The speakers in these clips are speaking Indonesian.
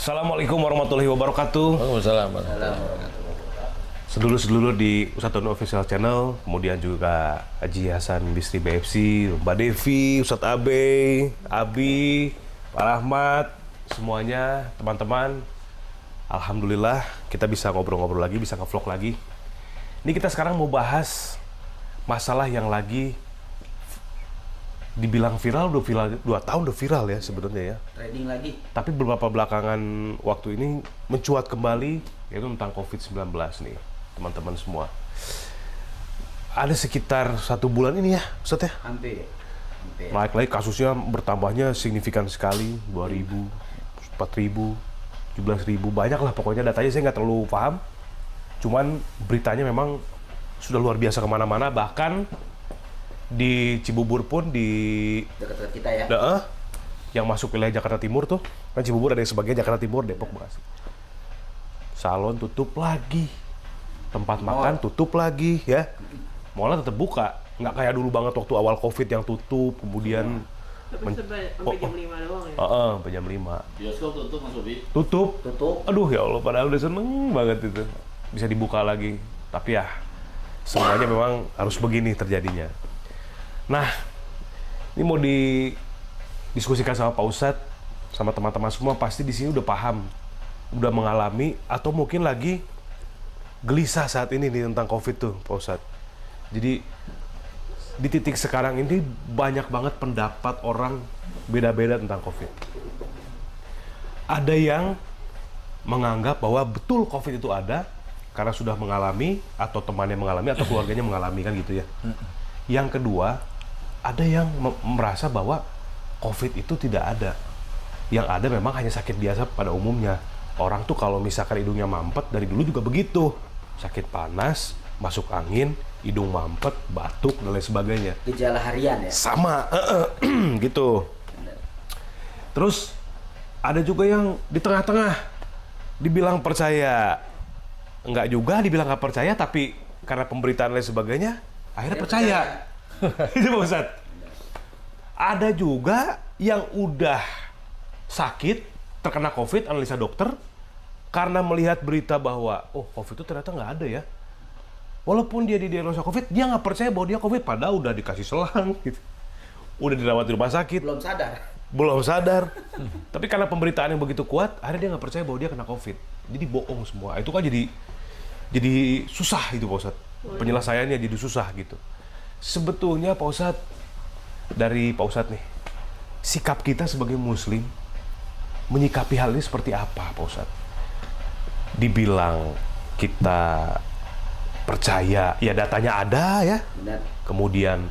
Assalamualaikum warahmatullahi wabarakatuh. Waalaikumsalam. Sedulur-sedulur di Ustadz Tonu Official Channel, kemudian juga Haji Hasan Bisri BFC, Mbak Devi, Ustadz Abe, Abi, Pak Rahmat, semuanya, teman-teman. Alhamdulillah kita bisa ngobrol-ngobrol lagi, bisa nge-vlog lagi. Ini kita sekarang mau bahas masalah yang lagi dibilang viral, udah viral 2 tahun udah viral ya sebenarnya ya. Trading lagi. Tapi beberapa belakangan waktu ini mencuat kembali, yaitu tentang COVID-19 nih, teman-teman semua. Ada sekitar 1 bulan ini ya, Ustadz ya? Hampir. Naik lagi kasusnya, bertambahnya signifikan sekali, 2.000, 4.000, 17.000, banyak lah pokoknya datanya saya nggak terlalu paham. Cuman beritanya memang sudah luar biasa kemana-mana, bahkan di Cibubur pun di Dekat-dekat kita ya. yang masuk wilayah Jakarta Timur tuh, kan Cibubur ada yang sebagian Jakarta Timur, Depok, Bekasi. Salon tutup lagi, tempat makan tutup lagi ya. Mallnya tetap buka, nggak kayak dulu banget waktu awal COVID yang tutup, kemudian Sampai jam 5 doang ya? sampai jam 5. Bioskop tutup Mas Bobi. Tutup. Tutup. Aduh ya Allah, padahal udah seneng banget itu. Bisa dibuka lagi. Tapi ya, semuanya memang harus begini terjadinya. Nah, ini mau didiskusikan sama Pak Ustadz, sama teman-teman semua, pasti di sini udah paham, udah mengalami, atau mungkin lagi gelisah saat ini nih tentang COVID tuh, Pak Ustadz. Jadi, di titik sekarang ini banyak banget pendapat orang beda-beda tentang COVID. Ada yang menganggap bahwa betul COVID itu ada, karena sudah mengalami, atau temannya mengalami, atau keluarganya mengalami, kan gitu ya. Yang kedua, ada yang merasa bahwa COVID itu tidak ada. Yang ada memang hanya sakit biasa pada umumnya. Orang tuh kalau misalkan hidungnya mampet, dari dulu juga begitu. Sakit panas, masuk angin, hidung mampet, batuk, dan lain sebagainya. Gejala harian ya. Sama, gitu. Terus, ada juga yang di tengah-tengah, dibilang percaya. Enggak juga, dibilang nggak percaya, tapi karena pemberitaan lain sebagainya, akhirnya percaya. Itu Pak Ustadz. Ada juga yang udah sakit, terkena COVID, analisa dokter, karena melihat berita bahwa, oh COVID itu ternyata nggak ada ya. Walaupun dia didiagnosa COVID, dia nggak percaya bahwa dia COVID, padahal udah dikasih selang, gitu. Udah dirawat di rumah sakit. Belum sadar. Tapi karena pemberitaan yang begitu kuat, akhirnya dia nggak percaya bahwa dia kena COVID. Jadi bohong semua. Itu kan jadi susah itu Pak Ustadz. Penyelesaiannya jadi susah gitu. Sebetulnya Pak Ustadz, dari Pak Ustadz nih, sikap kita sebagai Muslim menyikapi hal ini seperti apa Pak Ustadz? Dibilang kita percaya, ya datanya ada ya. Benar. Kemudian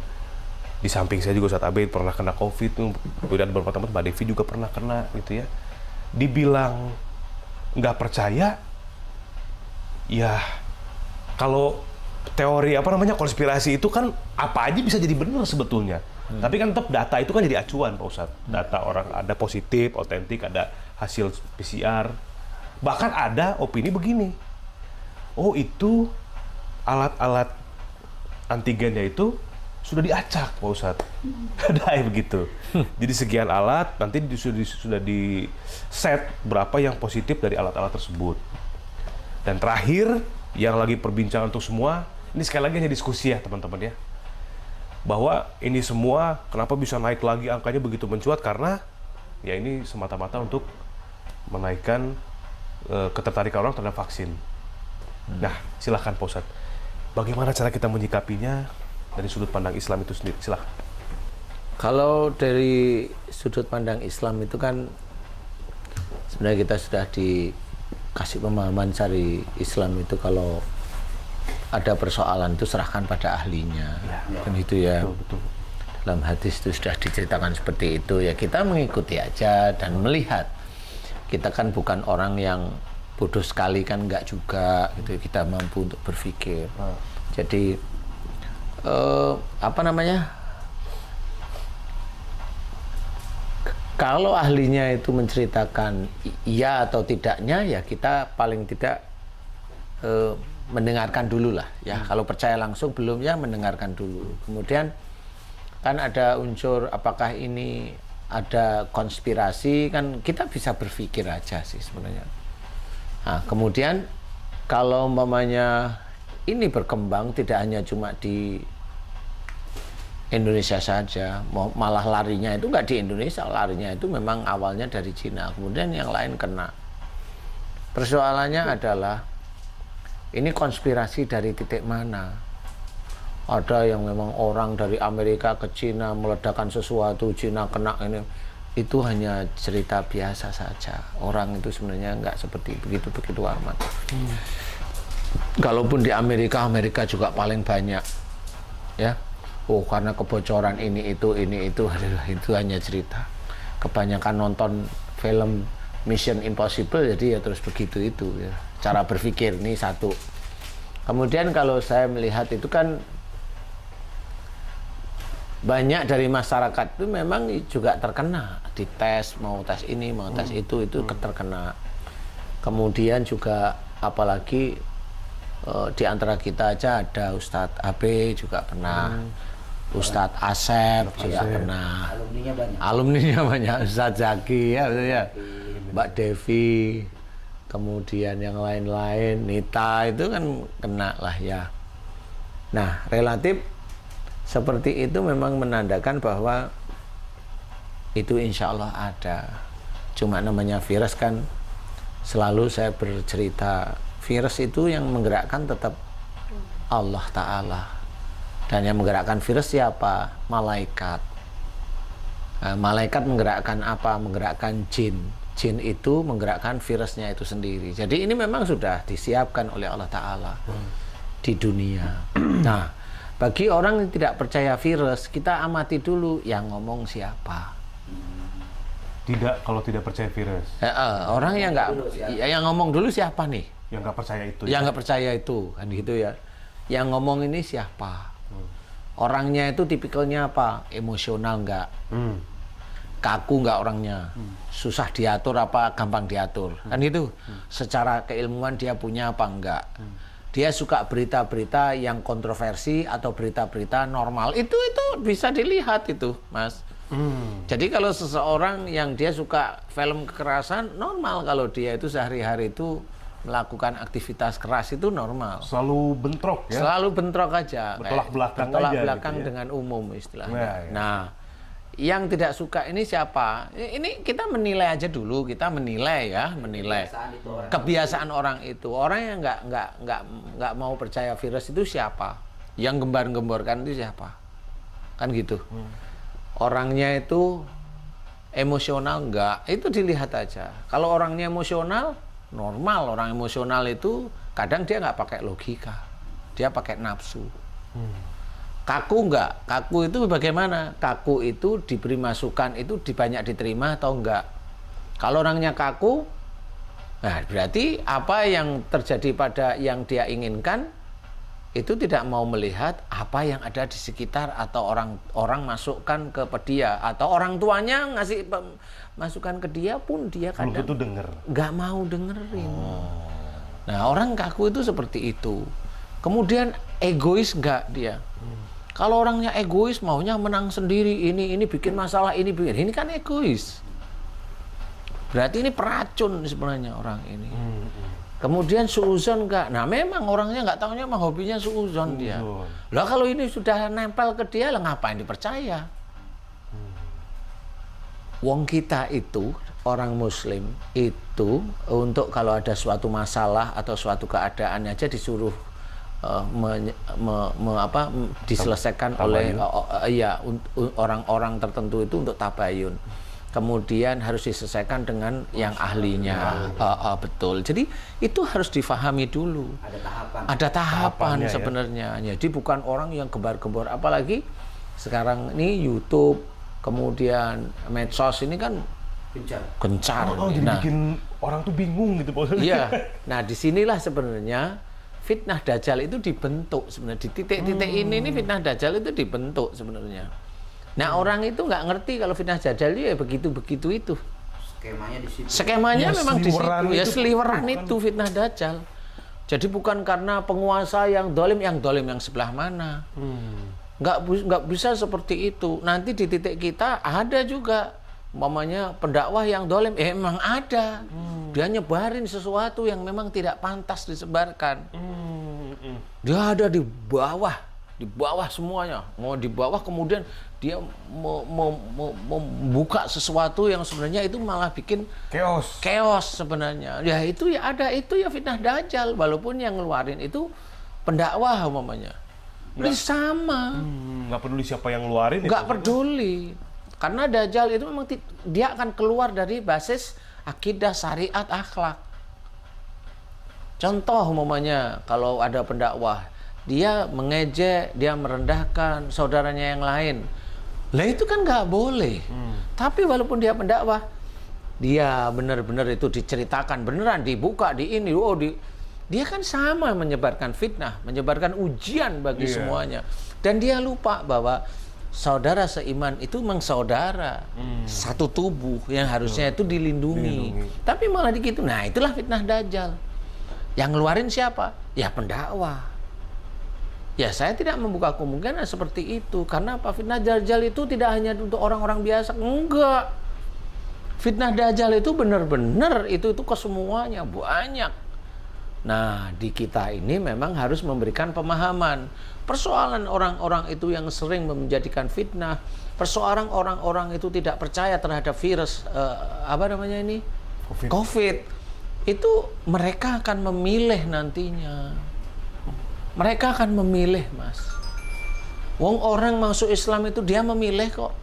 di samping saya juga Ustadz Abe pernah kena COVID, kemudian beberapa teman, Mbak Devi juga pernah kena gitu ya. Dibilang nggak percaya, ya kalau teori konspirasi itu kan apa aja bisa jadi benar sebetulnya. Tapi kan tetap data itu kan jadi acuan Pak Ustadz. Data orang ada positif, otentik, ada hasil PCR. Bahkan ada opini begini. Oh itu alat-alat antigennya itu sudah diacak Pak Ustadz. Ada begitu. Jadi sekian alat, nanti sudah di set berapa yang positif dari alat-alat tersebut. Dan terakhir, yang lagi perbincangan untuk semua, ini sekali lagi hanya diskusi ya teman-teman ya, bahwa ini semua kenapa bisa naik lagi angkanya begitu mencuat, karena ya ini semata-mata untuk menaikkan ketertarikan orang terhadap vaksin. Nah, silahkan Pak Ustadz, bagaimana cara kita menyikapinya dari sudut pandang Islam itu sendiri? Silahkan. Kalau dari sudut pandang Islam itu kan sebenarnya kita sudah dikasih pemahaman dari Islam itu kalau ada persoalan itu serahkan pada ahlinya, kan itu ya. Betul. Dalam hadis itu sudah diceritakan seperti itu ya, kita mengikuti aja dan melihat. Kita kan bukan orang yang bodoh sekali, kan enggak juga gitu, kita mampu untuk berpikir. Jadi kalau ahlinya itu menceritakan iya atau tidaknya, ya kita paling tidak mendengarkan dulu lah ya. Kalau percaya langsung belum, ya mendengarkan dulu. Kemudian kan ada unsur apakah ini ada konspirasi kan kita bisa berpikir aja sih sebenarnya. Nah, kemudian kalau umpamanya ini berkembang tidak hanya cuma di Indonesia saja, malah larinya itu nggak di Indonesia, larinya itu memang awalnya dari Cina, kemudian yang lain kena. Persoalannya adalah ini konspirasi dari titik mana? Ada yang memang orang dari Amerika ke Cina meledakkan sesuatu, Cina kena ini. Itu hanya cerita biasa saja. Orang itu sebenarnya nggak seperti begitu amat. Kalaupun di Amerika juga paling banyak. Ya. Oh, karena kebocoran ini itu, aduh, itu hanya cerita. Kebanyakan nonton film Mission Impossible, jadi ya terus begitu itu. Ya. Cara berpikir, ini satu. Kemudian kalau saya melihat itu kan banyak dari masyarakat itu memang juga terkena dites, mau tes ini, mau tes itu terkena. Kemudian juga apalagi di antara kita aja ada Ustadz AB juga pernah, Ustadz Asep juga pernah, alumninya banyak, Ustadz Zaki ya, Mbak Devi, kemudian yang lain-lain, Nita itu kan kena lah ya. Nah, relatif seperti itu memang menandakan bahwa itu insya Allah ada. Cuma namanya virus kan, selalu saya bercerita, virus itu yang menggerakkan tetap Allah Ta'ala. Dan yang menggerakkan virus siapa? Malaikat. Nah, malaikat menggerakkan apa? Menggerakkan jin. Jin itu menggerakkan virusnya itu sendiri. Jadi ini memang sudah disiapkan oleh Allah Ta'ala di dunia. Nah, bagi orang yang tidak percaya virus, kita amati dulu yang ngomong siapa. Kalau tidak percaya virus. Orang yang nggak, yang ngomong dulu siapa nih? Yang nggak percaya itu. Yang nggak percaya itu, kan gitu ya. Yang ngomong ini siapa? Orangnya itu tipikalnya apa? Emosional nggak? Kaku nggak orangnya? Susah diatur apa gampang diatur? Kan itu. Secara keilmuan dia punya apa enggak? Dia suka berita-berita yang kontroversi atau berita-berita normal. Itu bisa dilihat itu, Mas. Jadi kalau seseorang yang dia suka film kekerasan, normal kalau dia itu sehari-hari itu melakukan aktivitas keras itu normal. Selalu bentrok ya? Selalu bentrok aja. Bertolak belakang bertolak aja belakang gitu ya? dengan umum istilahnya. Ya. Nah, yang tidak suka ini siapa? Ini kita menilai aja dulu, kita menilai ya, menilai kebiasaan orang itu. Orang yang nggak mau percaya virus itu siapa? Yang gembar-gemborkan itu siapa? Kan gitu. Orangnya itu emosional enggak? Itu dilihat aja. Kalau orangnya emosional, normal. Orang emosional itu kadang dia nggak pakai logika, dia pakai nafsu. Kaku enggak? Kaku itu bagaimana? Kaku itu diberi masukan itu banyak diterima atau enggak? Kalau orangnya kaku, nah berarti apa yang terjadi pada yang dia inginkan itu tidak mau melihat apa yang ada di sekitar atau orang masukkan ke dia atau orang tuanya ngasih masukan ke dia pun dia kadang nggak mau dengerin. Nah orang kaku itu seperti itu. Kemudian egois nggak dia? Kalau orangnya egois maunya menang sendiri, ini bikin masalah, ini kan egois. Berarti ini peracun sebenarnya orang ini. Kemudian suuzon enggak? Nah memang orangnya nggak tahunya mah hobinya suuzon dia. Lah kalau ini sudah nempel ke dia, lah ngapain dipercaya? Wong kita itu orang Muslim itu untuk kalau ada suatu masalah atau suatu keadaan aja disuruh diselesaikan oleh orang-orang tertentu itu untuk tabayun. Kemudian harus diselesaikan dengan yang ahlinya. Betul. Jadi itu harus difahami dulu. Ada tahapan sebenarnya. Ya. Jadi bukan orang yang gembar-gembor. Apalagi sekarang ini YouTube, kemudian medsos ini kan gencar. Jadi bikin orang tuh bingung gitu, Pak. Iya. Nah disinilah sebenarnya fitnah Dajjal itu dibentuk sebenarnya. Di titik-titik ini fitnah Dajjal itu dibentuk sebenarnya. Nah orang itu nggak ngerti kalau fitnah Dajjal ya begitu itu. Skemanya di situ. Skemanya memang di situ. Ya seliweran bukan. itu fitnah Dajjal. Jadi bukan karena penguasa yang dolim yang sebelah mana. Nggak bisa seperti itu. Nanti di titik kita ada juga umpamanya pendakwah yang dolim, emang ada. Dia nyebarin sesuatu yang memang tidak pantas disebarkan. Dia ada di bawah semuanya. Mau di bawah kemudian dia membuka sesuatu yang sebenarnya itu malah bikin chaos sebenarnya. Ya itu ya ada, itu ya fitnah dajjal, walaupun yang ngeluarin itu pendakwah umpamanya. Ini sama. Nggak peduli siapa yang ngeluarin. Nggak peduli. Karena dajjal itu memang dia akan keluar dari basis akidah, syariat, akhlak. Contoh umpamanya kalau ada pendakwah, dia mengejek, dia merendahkan saudaranya yang lain. Lah itu kan nggak boleh. Tapi walaupun dia pendakwah, dia benar-benar itu diceritakan beneran, dibuka di ini, dia kan sama menyebarkan fitnah, menyebarkan ujian bagi semuanya. Dan dia lupa bahwa saudara seiman itu memang saudara, satu tubuh yang harusnya itu dilindungi. Tapi malah begitu. Nah, itulah fitnah dajjal. Yang ngeluarin siapa? Ya pendakwah. Ya saya tidak membuka kemungkinan seperti itu. Karena apa? Fitnah dajjal itu tidak hanya untuk orang-orang biasa. Enggak. Fitnah dajjal itu benar-benar itu ke semuanya, banyak. Nah, di kita ini memang harus memberikan pemahaman. Persoalan orang-orang itu yang sering menjadikan fitnah, persoalan orang-orang itu tidak percaya terhadap virus COVID. Itu mereka akan memilih nantinya. Mereka akan memilih, Mas. Wong orang masuk Islam itu dia memilih kok.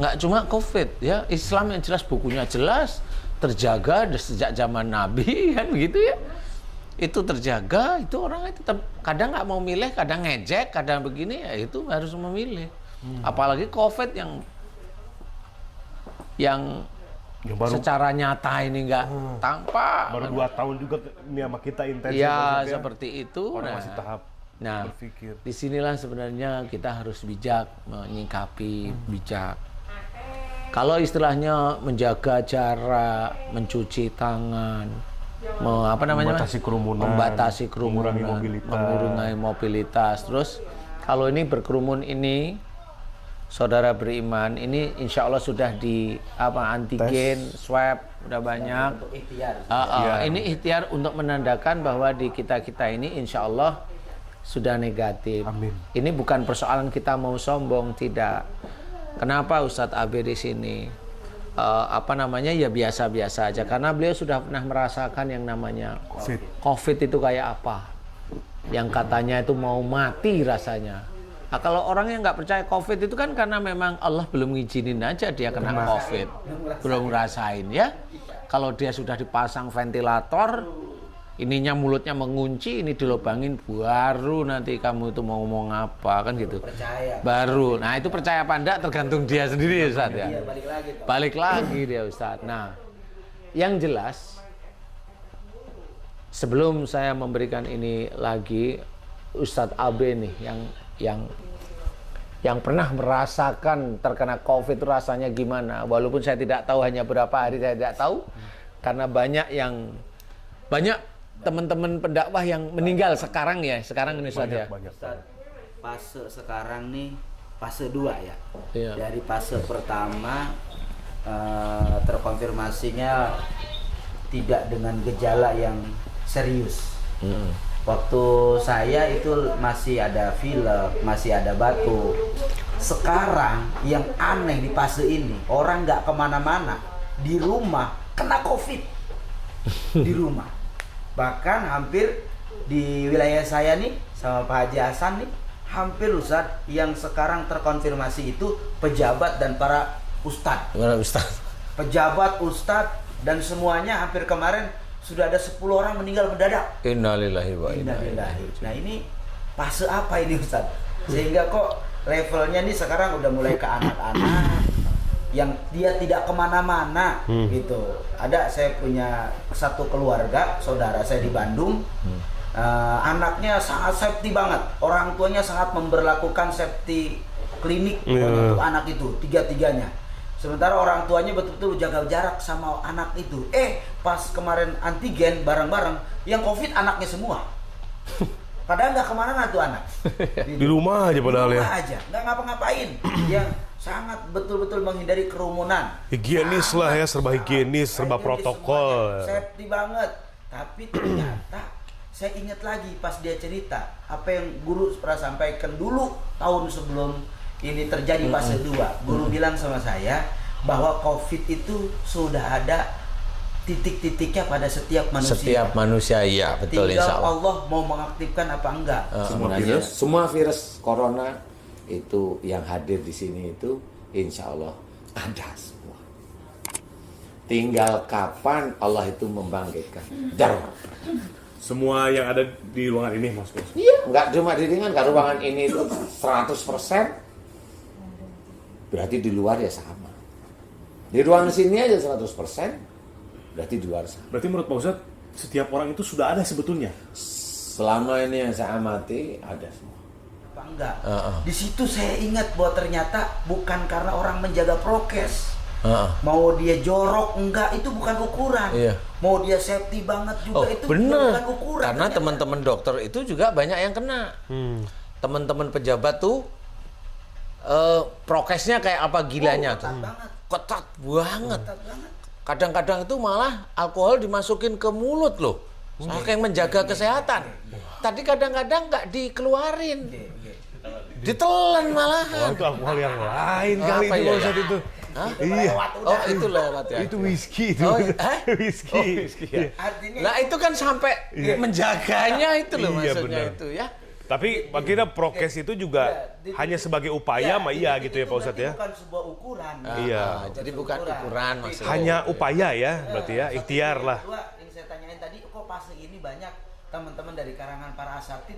Nggak cuma COVID ya, Islam yang jelas bukunya jelas, terjaga sejak zaman Nabi kan begitu ya. Itu terjaga, itu orang tetap kadang nggak mau milih, kadang ngejek, kadang begini ya, itu harus memilih. Apalagi COVID yang baru, secara nyata ini nggak tampak. Baru 2 tahun juga ini sama kita intensif. Ya seperti itu. Orang masih tahap berpikir. Disinilah sebenarnya kita harus bijak menyikapi, bijak. Kalau istilahnya menjaga jarak, mencuci tangan, membatasi kerumunan, mengurangi mobilitas. Terus kalau ini berkerumun ini, saudara beriman, ini insya Allah sudah di antigen, swab udah banyak. Ini ikhtiar untuk menandakan bahwa di kita ini insya Allah sudah negatif. Amin. Ini bukan persoalan kita mau sombong, tidak. Kenapa Ustadz Abe di sini? Ya biasa-biasa aja. Karena beliau sudah pernah merasakan yang namanya COVID itu kayak apa. Yang katanya itu mau mati rasanya. Nah, kalau orang yang nggak percaya COVID itu kan karena memang Allah belum ngizinin aja dia kena COVID. Belum ngerasain ya. Kalau dia sudah dipasang ventilator, ininya mulutnya mengunci, ini dilobangin, baru nanti kamu itu mau ngomong apa kan gitu. Percaya. Baru. Nah itu percaya apa enggak tergantung dia sendiri Ustadz ya. Iya, balik lagi dia Ustadz. Nah yang jelas sebelum saya memberikan ini lagi, Ustadz Abe nih yang pernah merasakan terkena COVID itu rasanya gimana. Walaupun saya tidak tahu hanya berapa hari, saya tidak tahu karena banyak teman-teman pendakwah yang meninggal sekarang ya, ini Ustaz ya. Fase sekarang nih fase 2 ya. Iya. Dari fase pertama terkonfirmasinya tidak dengan gejala yang serius. Waktu saya itu masih ada pilek, masih ada batuk. Sekarang yang aneh di fase ini, orang nggak kemana-mana, di rumah kena COVID. Di rumah. Bahkan hampir di wilayah saya nih sama Pak Haji Hasan nih, hampir Ustadz yang sekarang terkonfirmasi itu pejabat dan para ustadz. Pejabat, ustadz dan semuanya hampir kemarin sudah ada 10 orang meninggal mendadak. Innalillahi wa inna ilaihi. Nah ini fase apa ini Ustadz? Sehingga kok levelnya nih sekarang udah mulai ke anak-anak yang dia tidak kemana-mana gitu. Saya punya satu keluarga, saudara saya di Bandung, anaknya sangat safety banget, orang tuanya sangat memberlakukan safety klinik untuk anak itu, tiga-tiganya. Sementara orang tuanya betul-betul jaga jarak sama anak itu. Pas kemarin antigen bareng-bareng, yang COVID anaknya semua. Padahal nggak kemana-mana tuh anak. Di rumah aja padahal ya. Di rumah aja, nggak ngapa-ngapain. Yang sangat betul-betul menghindari kerumunan. Higienis lah ya, serba higienis, serba protokol. Safety banget. Tapi ternyata saya ingat lagi pas dia cerita apa yang guru pernah sampaikan dulu tahun sebelum ini terjadi fase 2. Guru bilang sama saya bahwa COVID itu sudah ada titik-titiknya pada setiap manusia. Setiap manusia, iya betul, Tinggal insya Allah. Allah mau mengaktifkan apa enggak. Semua virus corona itu yang hadir di sini itu insya Allah ada semua. Tinggal kapan Allah itu membangkitkan. Semua yang ada di ruangan ini, Mas. Iya, nggak cuma di ruangan ini itu 100%. Berarti di luar ya sama. Di ruangan sini aja 100%. Berarti di luar sana. Berarti menurut Pak Ustadz, setiap orang itu sudah ada sebetulnya? Selama ini yang saya amati, ada semua. Apa enggak? Di situ saya ingat bahwa ternyata bukan karena orang menjaga prokes. Mau dia jorok enggak, itu bukan ukuran. Iya. Mau dia safety banget juga, itu bener. bukan ukuran. Karena ternyata. teman-teman dokter itu juga banyak yang kena. Teman-teman pejabat tuh prokesnya kayak apa gilanya tuh. Ketat banget. Kadang-kadang itu malah alkohol dimasukin ke mulut loh, saking menjaga kesehatan. Tadi kadang-kadang nggak dikeluarin, ditelan malahan. Itu alkohol yang lain kali Apa itu ya? Pak Ustadz itu. Hah? Iya. Oh itu lewat ya. Itu whisky itu. Oh, hah? Whisky. ya. Artinya Nah itu kan sampai menjaganya itu loh, Iya, maksudnya benar. itu ya. Tapi akhirnya prokes itu juga hanya sebagai upaya mah iya gitu ya Pak Ustadz ya. Bukan sebuah ukuran. Iya. Jadi bukan ukuran maksudnya. Hanya upaya ya berarti ya, ikhtiar lah. Kedua, yang saya tanyain tadi, kok fase ini banyak teman-teman dari karangan para asatid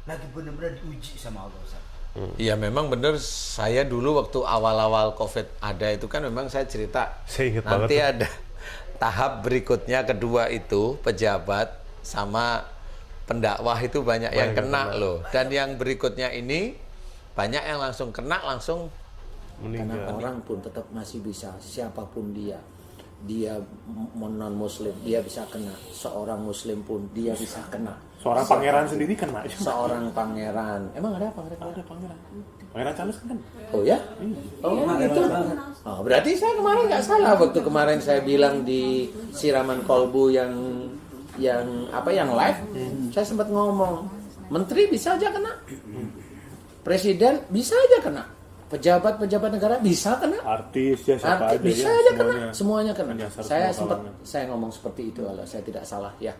lagi benar-benar diuji sama Allah Ustaz. Iya memang benar, saya dulu waktu awal-awal COVID ada itu kan memang saya cerita Saya ingat nanti banget. ada tahap berikutnya, kedua itu pejabat sama pendakwah itu banyak yang kena loh, dan yang berikutnya ini banyak yang langsung kena langsung Meninggal. Karena orang pun tetap masih bisa, siapapun dia non muslim dia bisa kena, seorang muslim pun dia bisa kena. Seorang pangeran sendiri kena. Seorang pangeran, emang ada pangeran? Ada pangeran. Pangeran Charles kan? Oh ya? Oh itu. Oh, berarti saya kemarin nggak salah waktu kemarin saya bilang di siraman kolbu yang live, saya sempat ngomong, menteri bisa aja kena, presiden bisa aja kena, pejabat negara bisa kena, Artis ya siapa aja bisa ya. aja kena, semuanya kena. menyasar Saya semua sempat saya ngomong seperti itu kalau saya tidak salah ya.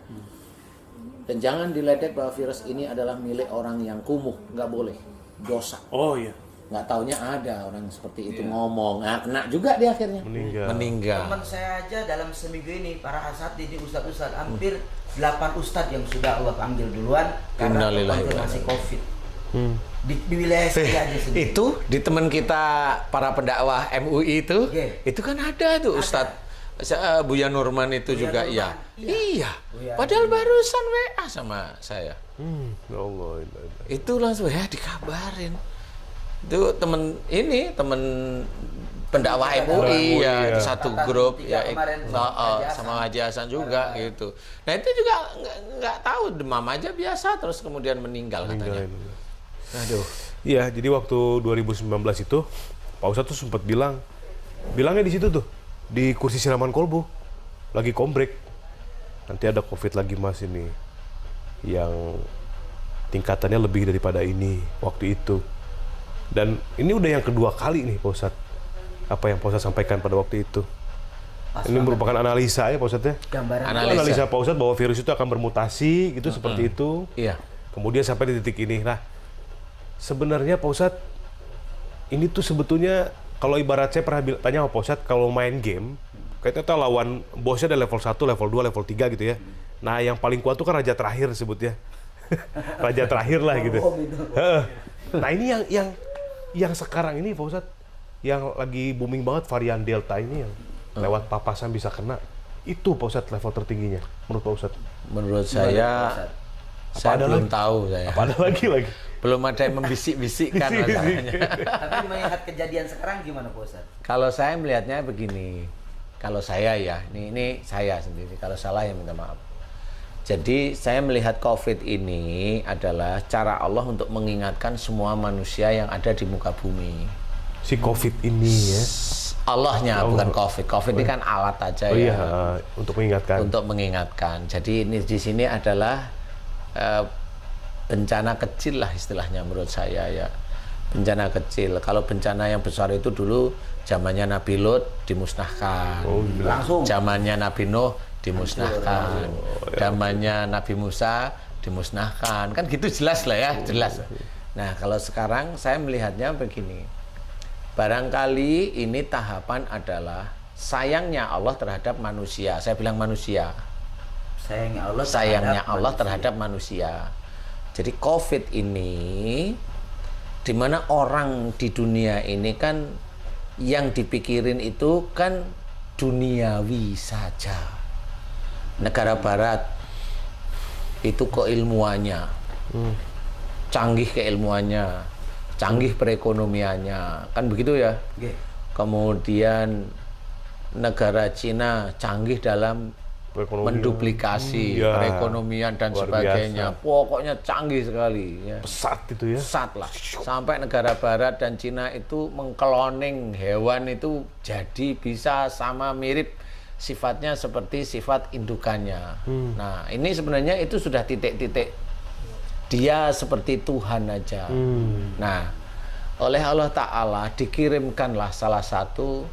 Dan jangan diledek bahwa virus ini adalah milik orang yang kumuh, nggak boleh, dosa. Oh iya, Nggak taunya ada orang seperti itu ngomong, nah, kena juga di akhirnya. meninggal. Teman saya aja dalam seminggu ini para asatid ini ustadz hampir 8 ustadz yang sudah Allah panggil duluan karena Innalillahi wa konfirmasi COVID. Di wilayah saya aja sendiri. Itu di teman kita para pendakwah MUI itu, itu kan ada tuh Ustadz Buya Nurman itu Buya juga Nurman, ya. iya. Iya. Padahal barusan WA sama saya. Ya Allah. Itu langsung ya dikabarin. Itu temen pendakwah MUI ya, di satu grup ya, sama Haji Hasan juga gitu. Nah itu juga nggak tahu, demam aja biasa terus kemudian meninggal katanya. Aduh. Iya, jadi waktu 2019 itu Pak Ustadz tuh sempat bilangnya di situ tuh, di kursi siraman kolbu, lagi kombrek. Nanti ada COVID lagi Mas ini, yang tingkatannya lebih daripada ini waktu itu. Dan ini udah yang kedua kali nih Pak Ustadz, apa yang Pak Ustadz sampaikan pada waktu itu. Ini merupakan analisa ya Pak Ustadz ya. Gambaran Analisa Pak Ustadz bahwa virus itu akan bermutasi gitu seperti itu. Iya. Kemudian sampai di titik ini. Nah, sebenarnya Pak Ustadz, ini tuh sebetulnya kalau ibarat saya pernah tanya sama Pak Ustadz, kalau main game, kita tahu lawan bosnya ada level 1, level 2, level 3 gitu ya. Nah, yang paling kuat tuh kan raja terakhir sebutnya. Raja terakhir lah gitu. Nah, ini yang sekarang ini Pak Ustadz, yang lagi booming banget varian Delta ini yang lewat papasan bisa kena. Itu Pak Ustadz level tertingginya menurut Pak Ustadz. Menurut saya belum tahu saya. Apa ada lagi? Belum ada yang membisik-bisikkan masalahnya. Tapi melihat kejadian sekarang gimana Pak Ustadz? Kalau saya melihatnya begini, kalau saya ya, ini saya sendiri, kalau salah ya minta maaf. Jadi saya melihat COVID ini adalah cara Allah untuk mengingatkan semua manusia yang ada di muka bumi. si COVID ini ya. Allahnya bukan COVID. COVID ini kan alat aja Oh ya. iya, untuk mengingatkan. Untuk mengingatkan. Jadi ini di sini adalah bencana kecil lah istilahnya menurut saya ya. Bencana kecil. Kalau bencana yang besar itu dulu zamannya Nabi Lut dimusnahkan. Langsung. Zamannya Nabi Nuh dimusnahkan. Zamannya Nabi Musa dimusnahkan. Kan gitu jelas lah ya, jelas. Nah, kalau sekarang saya melihatnya begini. Barangkali ini tahapan adalah sayangnya Allah terhadap manusia. Saya bilang manusia. Sayangnya Allah terhadap manusia. Jadi COVID ini, di mana orang di dunia ini kan yang dipikirin itu kan duniawi saja. Negara Barat itu keilmuannya, canggih keilmuannya, canggih perekonomiannya, kan begitu ya. Kemudian negara Cina canggih dalam menduplikasi perekonomian dan sebagainya. Pokoknya canggih sekali ya. Pesat itu ya. Pesat lah. Sampai negara Barat dan Cina itu mengkloning hewan itu jadi bisa sama mirip sifatnya seperti sifat indukannya. Nah, ini sebenarnya itu sudah titik-titik dia seperti Tuhan aja. Nah, oleh Allah Ta'ala dikirimkanlah salah satu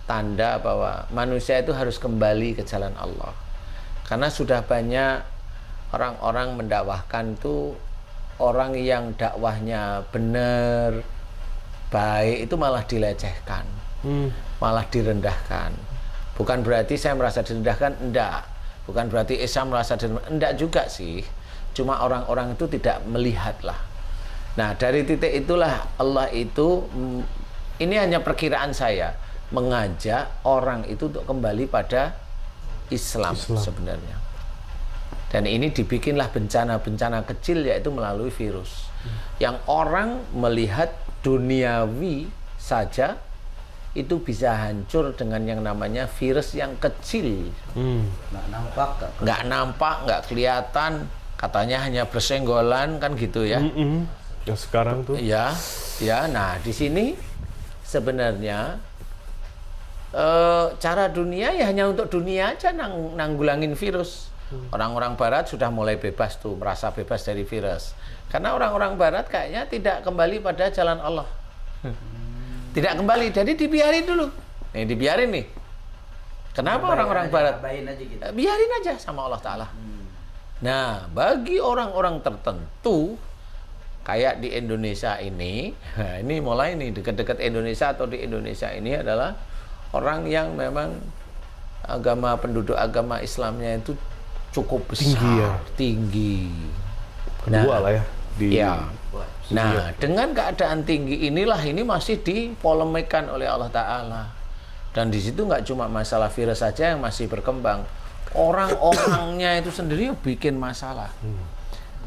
tanda bahwa manusia itu harus kembali ke jalan Allah. Karena sudah banyak orang-orang mendakwahkan tuh, orang yang dakwahnya benar, baik, itu malah dilecehkan, malah direndahkan. Bukan berarti saya merasa direndahkan, enggak. Bukan berarti Islam merasa direndahkan, enggak juga sih. Cuma orang-orang itu tidak melihat lah. Nah, dari titik itulah Allah itu, ini hanya perkiraan saya, mengajak orang itu untuk kembali pada Islam. Sebenarnya. Dan ini dibikinlah bencana-bencana kecil, yaitu melalui virus. Yang orang melihat duniawi saja, itu bisa hancur dengan yang namanya virus yang kecil. Nggak nampak, nggak kelihatan. Katanya hanya bersenggolan kan gitu ya. Yang sekarang tuh. Ya. Nah di sini sebenarnya cara dunia ya hanya untuk dunia aja nanggulangin virus. Orang-orang Barat sudah mulai bebas tuh, merasa bebas dari virus. Karena orang-orang Barat kayaknya tidak kembali pada jalan Allah. Tidak kembali, jadi dibiarin dulu. Nih dibiarin nih. Kenapa orang-orang Barat? Biarin aja sama Allah Ta'ala. Nah, bagi orang-orang tertentu kayak di Indonesia ini, nah ini mulai nih dekat-dekat Indonesia atau di Indonesia ini adalah orang yang memang penduduk agama Islamnya itu cukup besar, tinggi. Kedua lah ya. Nah, dengan keadaan tinggi inilah ini masih dipolemikan oleh Allah Ta'ala. Dan di situ nggak cuma masalah virus saja yang masih berkembang. Orang-orangnya itu sendiri bikin masalah.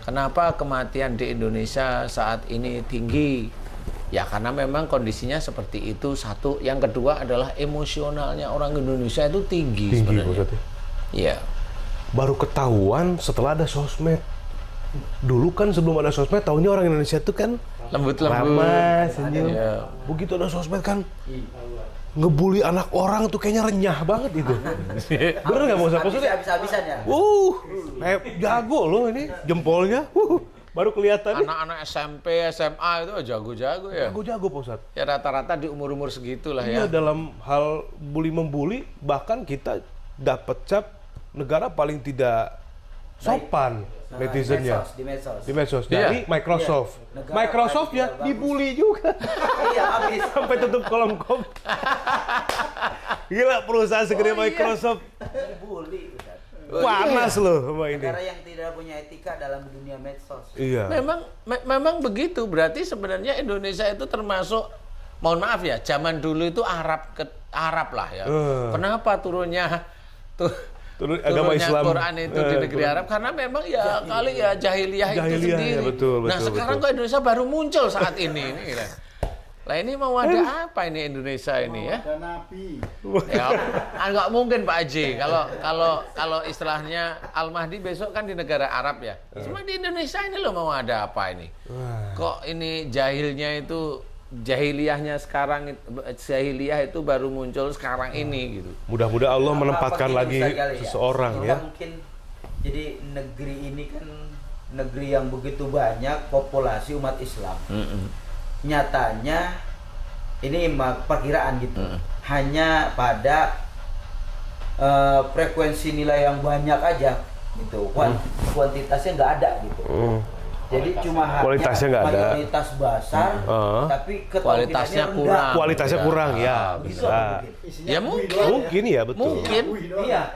Kenapa kematian di Indonesia saat ini tinggi? Ya karena memang kondisinya seperti itu, satu. Yang kedua adalah emosionalnya orang Indonesia itu tinggi sebenarnya. Iya. Baru ketahuan setelah ada sosmed. Dulu kan sebelum ada sosmed, tahunya orang Indonesia itu kan lembut-lembut, ramah, senyum. Ya. Begitu ada sosmed kan ngebully anak orang tuh kayaknya renyah banget itu. Bener nggak mau maksudnya? Habis-habisan ya. Jago loh ini jempolnya. Baru kelihatan. Anak-anak SMP, SMA itu jago-jago ya. Jago-jago Pak Ustadz. Ya rata-rata di umur-umur segitulah ya. Iya, dalam hal bully-membuli bahkan kita dapat cap negara paling tidak sopan netizennya. Di medsos. Dari Microsoft. Negara Microsoft ya dibully juga. Iya, habis. Sampai tutup kolom kom. Gila perusahaan segede Microsoft. Bully. Panas loh sama ini. Negara yang tidak punya etika dalam dunia medsos. Iya. Memang begitu. Berarti sebenarnya Indonesia itu termasuk, mohon maaf ya, zaman dulu itu Arab lah ya. Kenapa turunnya agama Islam Quran itu di negeri Arab? Karena memang ya kali ya jahiliyah itu sendiri. Ya, betul, nah sekarang kok Indonesia baru muncul saat ini. Lah ini mau ada apa ini Indonesia ini ya? Ada nabi. Ya, nggak mungkin Pak Haji. Kalau istilahnya Al-Mahdi besok kan di negara Arab ya. Cuma di Indonesia ini loh mau ada apa ini? Kok ini jahilnya itu jahiliyahnya sekarang, jahiliyah itu baru muncul sekarang ini gitu. Mudah-mudahan Allah menempatkan Apa lagi begini, Ustaz, kali ya? seseorang Bahwa ya. Mungkin jadi negeri ini kan negeri yang begitu banyak populasi umat Islam. Nyatanya ini perkiraan gitu. Hanya pada frekuensi nilai yang banyak aja gitu. Kuantitasnya nggak ada gitu. Jadi cuma Kualitasnya nggak ada. mayoritas besar, tapi Kualitasnya keterwakilannya kurang. rendah. Kualitasnya kurang ya. Bisa Bisa. mungkin. Ya mungkin. Mungkin ya betul. Mungkin.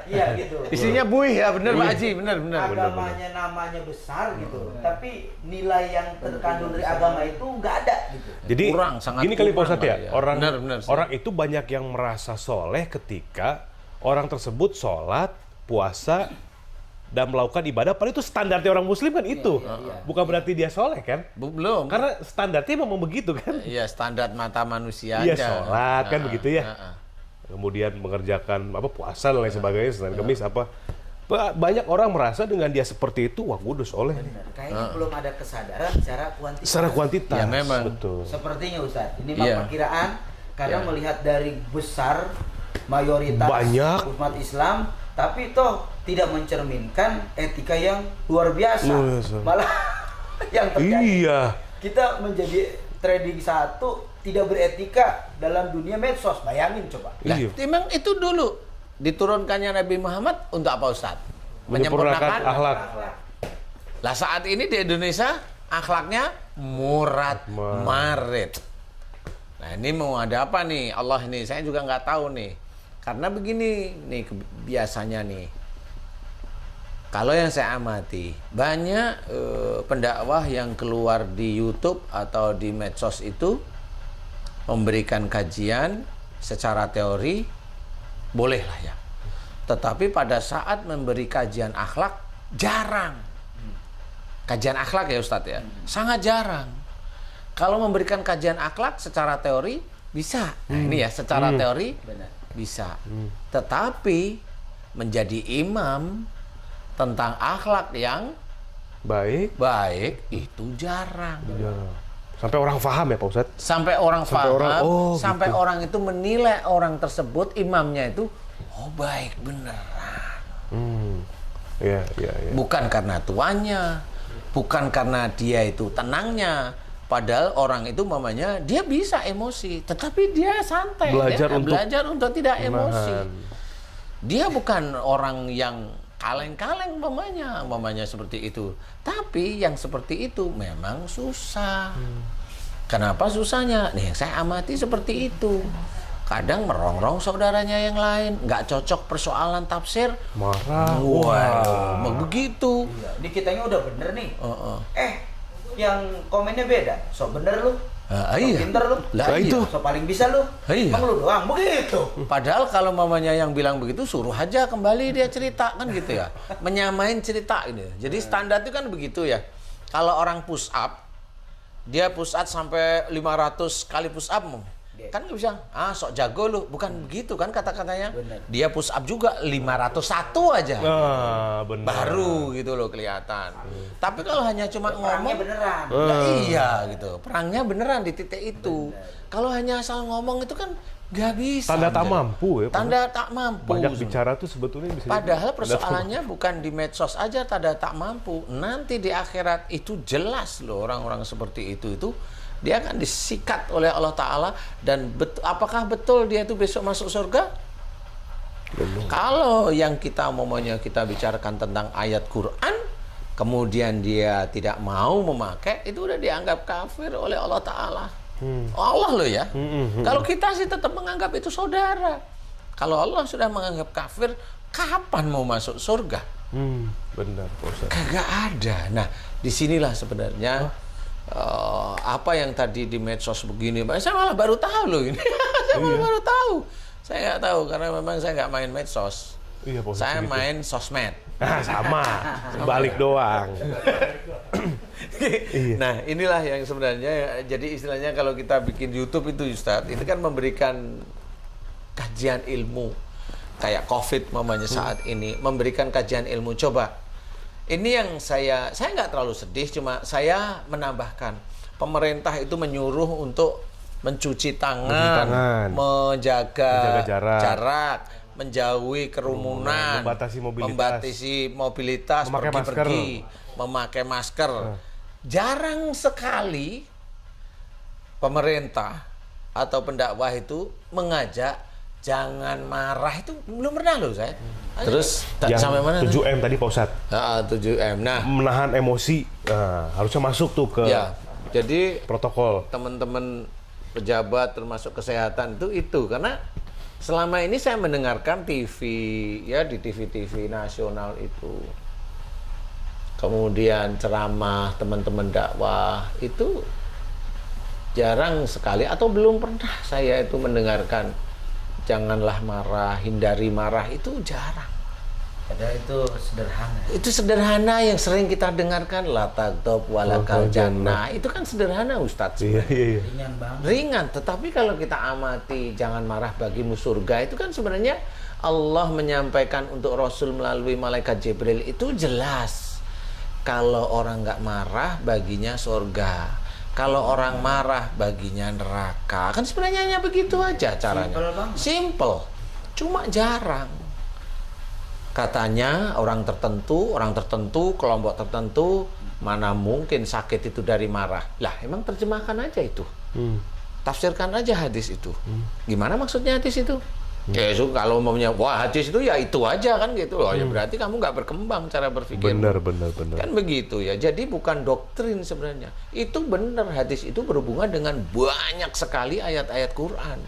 Iya gitu. Isinya buih ya, bener Pak Haji, bener. Agamanya namanya besar gitu, tapi nilai yang terkandung dari agama itu nggak ada gitu. Jadi Kurang, sangat gini kali Pak kurang Ustadz ya, lah ya. orang Benar, orang itu banyak yang merasa soleh ketika orang tersebut sholat, puasa, dan melakukan ibadah. Padahal itu standarnya orang Muslim kan itu, bukan berarti dia soleh kan? Belum. Karena standarnya memang begitu kan? Iya, standar mata manusia Iya aja. sholat kan begitu ya. Heeh. Kemudian mengerjakan apa puasa dan lain sebagainya, Senin Kemis apa. Banyak orang merasa dengan dia seperti itu, wah gue udah soleh nih. Benar. Kayaknya belum ada kesadaran secara kuantitas. Secara kuantitas, Ya, memang. betul. Sepertinya Ustadz, ini Iya. perkiraan karena Iya. melihat dari besar mayoritas Banyak. umat Islam, tapi toh tidak mencerminkan etika yang luar biasa. Luar biasa. Malah yang terjadi Iya. kita menjadi trading satu tidak beretika dalam dunia medsos. Bayangin coba. Lah, Iya. memang itu dulu diturunkannya Nabi Muhammad untuk apa Ustaz? Menyempurnakan akhlak. Lah saat ini di Indonesia akhlaknya murad marid. Nah ini mau ada apa nih Allah ini? Saya juga nggak tahu nih. Karena begini nih biasanya nih. Kalau yang saya amati banyak pendakwah yang keluar di YouTube atau di medsos itu memberikan kajian secara teori boleh lah ya. Tetapi pada saat memberi kajian akhlak jarang. Kajian akhlak ya Ustadz ya, sangat jarang. Kalau memberikan kajian akhlak secara teori bisa. Nah, ini ya secara teori bisa. Tetapi menjadi imam tentang akhlak yang Baik. itu jarang. Sampai orang paham ya Pak Ustadz? Sampai orang Sampai paham, orang, oh, sampai gitu. orang itu menilai orang tersebut, imamnya itu, oh baik beneran. Iya. Bukan karena tuannya, bukan karena dia itu tenangnya. Padahal orang itu mamanya dia bisa emosi, tetapi dia santai. Belajar untuk tidak emosi. menahan. Dia bukan orang yang kaleng-kaleng mamanya seperti itu. Tapi yang seperti itu memang susah. Kenapa susahnya? Nih yang saya amati seperti itu. Kadang merongrong saudaranya yang lain, nggak cocok persoalan tafsir, Marah. wow, begitu. Ini kitanya udah bener nih. Yang komennya beda. So bener lu. Iya. Pinter lu. Lah, itu. So paling bisa lu. Iya. Emang lu doang begitu. Padahal kalau mamanya yang bilang begitu, suruh aja kembali dia cerita kan gitu ya, menyamain cerita ini. Jadi standar itu kan begitu ya. Kalau orang push up, dia push up sampai 500 kali push up, kan nggak bisa. Sok jago lu, bukan begitu kan kata-katanya. Dia push up juga 501 aja. Benar. Baru gitu loh kelihatan. Tapi kalau hanya cuma Perangnya ngomong, beneran. lah iya gitu. Perangnya beneran di titik itu. Kalau hanya asal ngomong itu kan nggak bisa. Tanda tak mampu ya Pak. Tanda tak mampu. Banyak bicara tuh sebetulnya bisa. Padahal jadi- persoalannya bukan di medsos aja tanda tak mampu. Nanti di akhirat itu jelas loh orang-orang seperti itu dia akan disikat oleh Allah Ta'ala. Dan apakah betul dia itu besok masuk surga? Kalau yang kita kita bicarakan tentang ayat Quran, kemudian dia tidak mau memakai, itu udah dianggap kafir oleh Allah Ta'ala. Allah loh ya. Kalau kita sih tetap menganggap itu saudara. Kalau Allah sudah menganggap kafir, kapan mau masuk surga? Benar Pak Ustadz. Kagak ada. Nah, disinilah sebenarnya apa yang tadi di medsos begini, saya malah baru tahu loh ini. Saya malah baru tahu. Saya nggak tahu karena memang saya nggak main medsos. Iya, Pak Ustadz, Saya gitu. main sosmed. Sama. Balik doang. Nah, inilah yang sebenarnya jadi istilahnya kalau kita bikin YouTube itu Ustadz, itu kan memberikan kajian ilmu. Kayak COVID mamanya saat ini memberikan kajian ilmu. Coba. Ini yang saya nggak terlalu sedih, cuma saya menambahkan pemerintah itu menyuruh untuk mencuci tangan, tangan. menjaga Menjaga jarak. menjauhi kerumunan, membatasi mobilitas, pergi-pergi, memakai masker. Jarang sekali pemerintah atau pendakwah itu mengajak jangan marah, itu belum pernah loh saya. Terus sampai mana? 7M tadi Pak Ustadz. 7M. Nah, menahan emosi, harusnya masuk tuh ke ya, jadi protokol. teman-teman pejabat termasuk kesehatan itu karena selama ini saya mendengarkan TV ya, di TV nasional itu, kemudian ceramah teman-teman dakwah itu jarang sekali atau belum pernah saya itu mendengarkan janganlah marah, hindari marah, itu jarang. Padahal itu sederhana. Itu sederhana yang sering kita dengarkan, la taghdab walakal jannah. Itu kan sederhana Ustadz. Iya. Ringan banget. Ringan, tetapi kalau kita amati jangan marah bagimu surga, itu kan sebenarnya Allah menyampaikan untuk Rasul melalui malaikat Jibril itu jelas. Kalau orang nggak marah baginya surga. Kalau orang marah baginya neraka. Kan sebenarnya hanya begitu aja caranya. Simple. Cuma jarang. Katanya orang tertentu, kelompok tertentu, mana mungkin sakit itu dari marah. Lah, emang terjemahkan aja itu. Tafsirkan aja hadis itu. Gimana maksudnya hadis itu? Ya, so, kalau umumnya, wah hadis itu ya itu aja kan gitu. Oh, ya berarti kamu nggak berkembang cara berpikir. Benar. Kan begitu ya. Jadi bukan doktrin sebenarnya. Itu benar, hadis itu berhubungan dengan banyak sekali ayat-ayat Quran.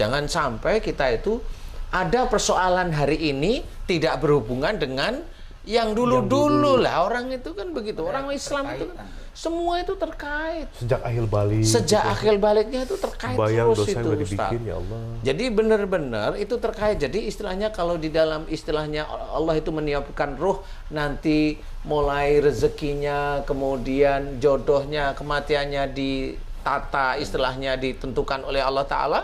Jangan sampai kita itu ada persoalan hari ini tidak berhubungan dengan yang dulu-dulu lah. Orang itu kan begitu. Orang Islam itu kan semua itu terkait. Sejak akhir balik. Sejak akhir baliknya itu terkait bayang terus dosa itu, yang Ustaz. dibikin, ya Allah. Jadi benar-benar itu terkait. Jadi istilahnya kalau di dalam istilahnya Allah itu meniupkan ruh, nanti mulai rezekinya, kemudian jodohnya, kematiannya ditata, istilahnya ditentukan oleh Allah Ta'ala.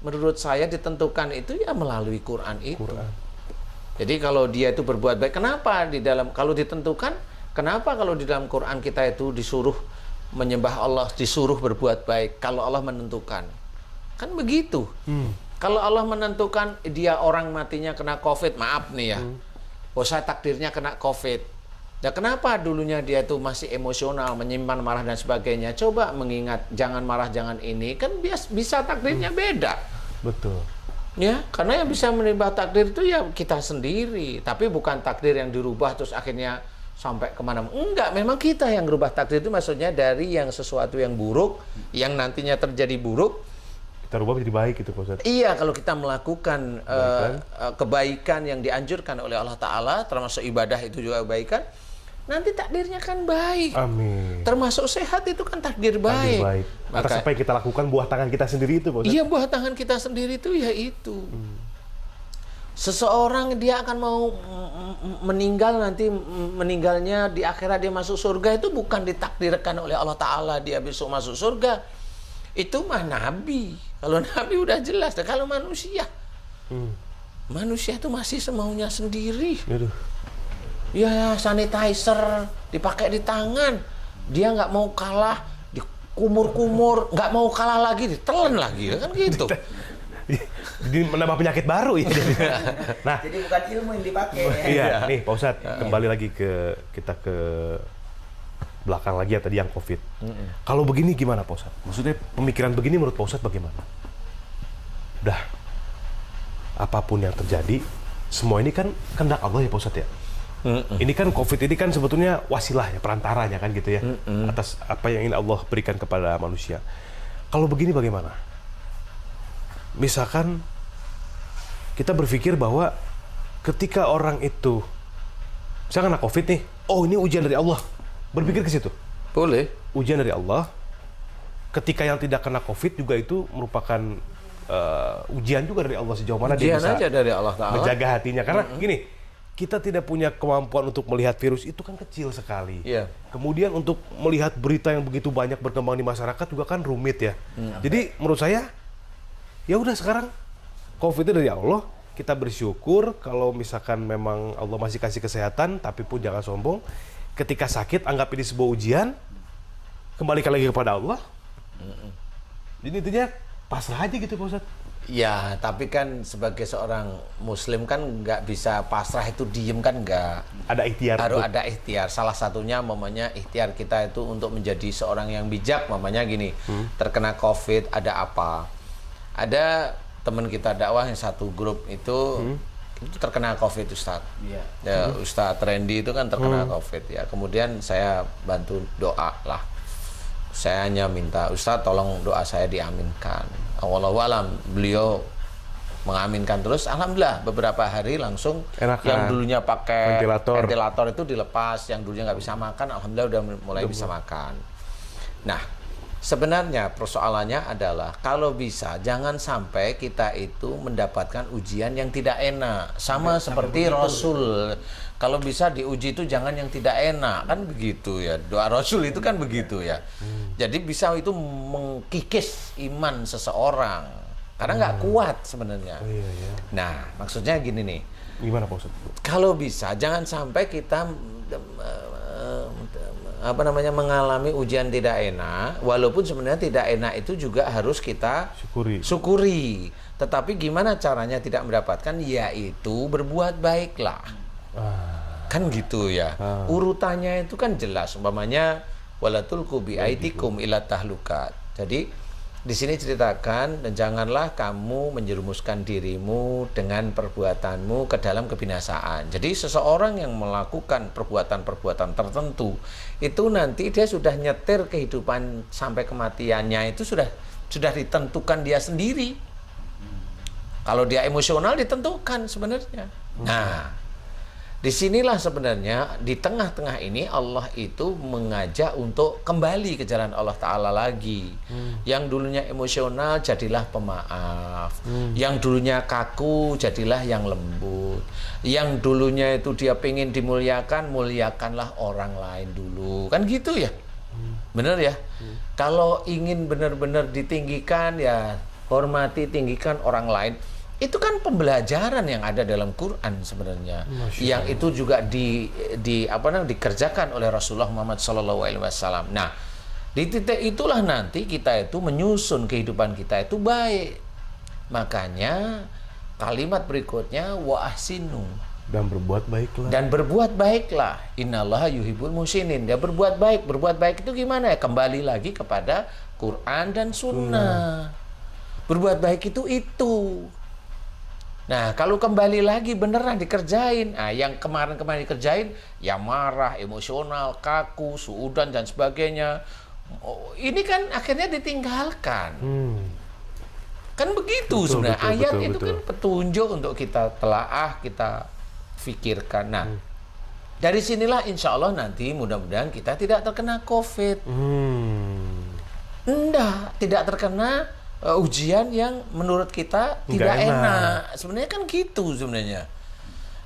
Menurut saya ditentukan itu ya melalui Quran itu. Jadi kalau dia itu berbuat baik, kenapa di dalam kalau ditentukan, kenapa kalau di dalam Quran kita itu disuruh menyembah Allah, disuruh berbuat baik kalau Allah menentukan? Kan begitu. Kalau Allah menentukan dia orang matinya kena COVID, maaf nih ya. Oh, saya takdirnya kena COVID. Ya kenapa dulunya dia itu masih emosional, menyimpan marah dan sebagainya? Coba mengingat jangan marah, jangan ini, kan bisa takdirnya beda. Betul. Ya, karena yang bisa merubah takdir itu ya kita sendiri. Tapi bukan takdir yang dirubah terus akhirnya sampai kemana. Enggak, memang kita yang merubah takdir itu maksudnya dari yang sesuatu yang buruk, yang nantinya terjadi buruk, Kita rubah menjadi baik gitu Pak Ustadz. iya, kalau kita melakukan kebaikan yang dianjurkan oleh Allah Ta'ala, termasuk ibadah itu juga kebaikan, nanti takdirnya kan baik. Amin. Termasuk sehat itu kan takdir baik. Baik. Atas apa yang kita lakukan, buah tangan kita sendiri itu Pak Ustadz. Iya, buah tangan kita sendiri itu ya itu. Seseorang dia akan mau meninggal, nanti meninggalnya di akhirat dia masuk surga, itu bukan ditakdirkan oleh Allah Ta'ala dia besok masuk surga. Itu mah Nabi. Kalau Nabi udah jelas. Dan kalau manusia, manusia itu masih semaunya sendiri. Aduh. Ya, sanitizer dipakai di tangan. Dia nggak mau kalah, dikumur-kumur, nggak mau kalah lagi, ditelan lagi, kan gitu. Jadi menambah penyakit baru ya. Nah, Jadi bukan ilmu yang dipakai. iya, nih Pak Ustadz, kembali lagi ke kita ke belakang lagi ya tadi yang COVID. Kalau begini gimana Pak Ustadz? Maksudnya pemikiran begini menurut Pak Ustadz bagaimana? Udah, apapun yang terjadi, semua ini kan kehendak Allah ya Pak Ustadz ya. Ini kan COVID ini kan sebetulnya wasilah ya, perantaranya kan gitu ya, atas apa yang ingin Allah berikan kepada manusia. Kalau begini bagaimana? Misalkan kita berpikir bahwa ketika orang itu, misalkan kena COVID nih, oh ini ujian dari Allah, berpikir ke situ. Boleh. Ujian dari Allah. Ketika yang tidak kena COVID juga itu merupakan ujian juga dari Allah, sejauh mana dia Ujian bisa aja dari Allah Ta'ala menjaga hatinya. Karena gini, kita tidak punya kemampuan untuk melihat virus itu kan kecil sekali. Iya. Kemudian untuk melihat berita yang begitu banyak berkembang di masyarakat juga kan rumit ya. Jadi menurut saya, ya udah sekarang COVID itu dari Allah, kita bersyukur kalau misalkan memang Allah masih kasih kesehatan, tapi pun jangan sombong. Ketika sakit, anggap ini sebuah ujian, kembalikan lagi kepada Allah. Jadi intinya pasrah aja gitu Pak Ustadz. Ya, tapi kan sebagai seorang muslim kan nggak bisa pasrah itu diem kan nggak. Ada ikhtiar. Harus ada ikhtiar. Salah satunya mamanya ikhtiar kita itu untuk menjadi seorang yang bijak. Mamanya gini, terkena COVID ada apa? Ada teman kita dakwah yang satu grup itu terkena COVID Ustadz. Iya. Ya, Ustadz Randy itu kan terkena COVID ya. Kemudian saya bantu doa lah. Saya hanya minta Ustadz tolong doa saya diaminkan. Wallahu alam, beliau mengaminkan terus. Alhamdulillah beberapa hari langsung enakan. Yang dulunya pakai ventilator itu dilepas, yang dulunya nggak bisa makan, alhamdulillah udah mulai bisa makan. Nah, sebenarnya persoalannya adalah kalau bisa jangan sampai kita itu mendapatkan ujian yang tidak enak. Sama seperti Rasul. Kalau bisa diuji itu jangan yang tidak enak, kan begitu ya. Doa Rasul itu kan begitu ya. Jadi bisa itu mengkikis iman seseorang karena nggak kuat sebenarnya. Iya. Nah, maksudnya gini nih. Gimana Pak Ustadz? Kalau bisa jangan sampai kita mengalami ujian tidak enak, walaupun sebenarnya tidak enak itu juga harus kita syukuri. Tetapi gimana caranya tidak mendapatkan? Yaitu berbuat baiklah. Kan gitu ya. Urutannya itu kan jelas. Umpamanya wala tulqu bi aidikum ila tahlukat. Jadi di sini ceritakan, dan janganlah kamu menjerumuskan dirimu dengan perbuatanmu ke dalam kebinasaan. Jadi seseorang yang melakukan perbuatan-perbuatan tertentu itu nanti dia sudah nyetir kehidupan sampai kematiannya itu sudah ditentukan dia sendiri. Kalau dia emosional ditentukan sebenarnya. Nah, disinilah sebenarnya di tengah-tengah ini Allah itu mengajak untuk kembali ke jalan Allah Ta'ala lagi. Yang dulunya emosional jadilah pemaaf. Yang dulunya kaku jadilah yang lembut. Yang dulunya itu dia pengen dimuliakan, muliakanlah orang lain dulu. Kan gitu ya? Bener ya? Kalau ingin benar-benar ditinggikan ya hormati, tinggikan orang lain. Itu kan pembelajaran yang ada dalam Quran sebenarnya, yang itu juga dikerjakan oleh Rasulullah Muhammad SAW. Nah, di titik itulah nanti kita itu menyusun kehidupan kita itu baik. Makanya kalimat berikutnya wa ahsinu, dan berbuat baiklah. Dan berbuat baiklah. Innallaha yuhibbul muhsinin. Dia berbuat baik. Berbuat baik itu gimana ya? Kembali lagi kepada Quran dan Sunnah. Berbuat baik itu. Nah, kalau kembali lagi beneran dikerjain, yang kemarin-kemarin dikerjain, ya marah, emosional, kaku, suudan dan sebagainya. Ini kan akhirnya ditinggalkan. Kan begitu sebenarnya. Ayat itu kan petunjuk untuk kita telaah, kita pikirkan. Nah, dari sinilah insya Allah nanti mudah-mudahan kita tidak terkena COVID. Tidak terkena ujian yang menurut kita tidak enak. Sebenarnya kan gitu sebenarnya.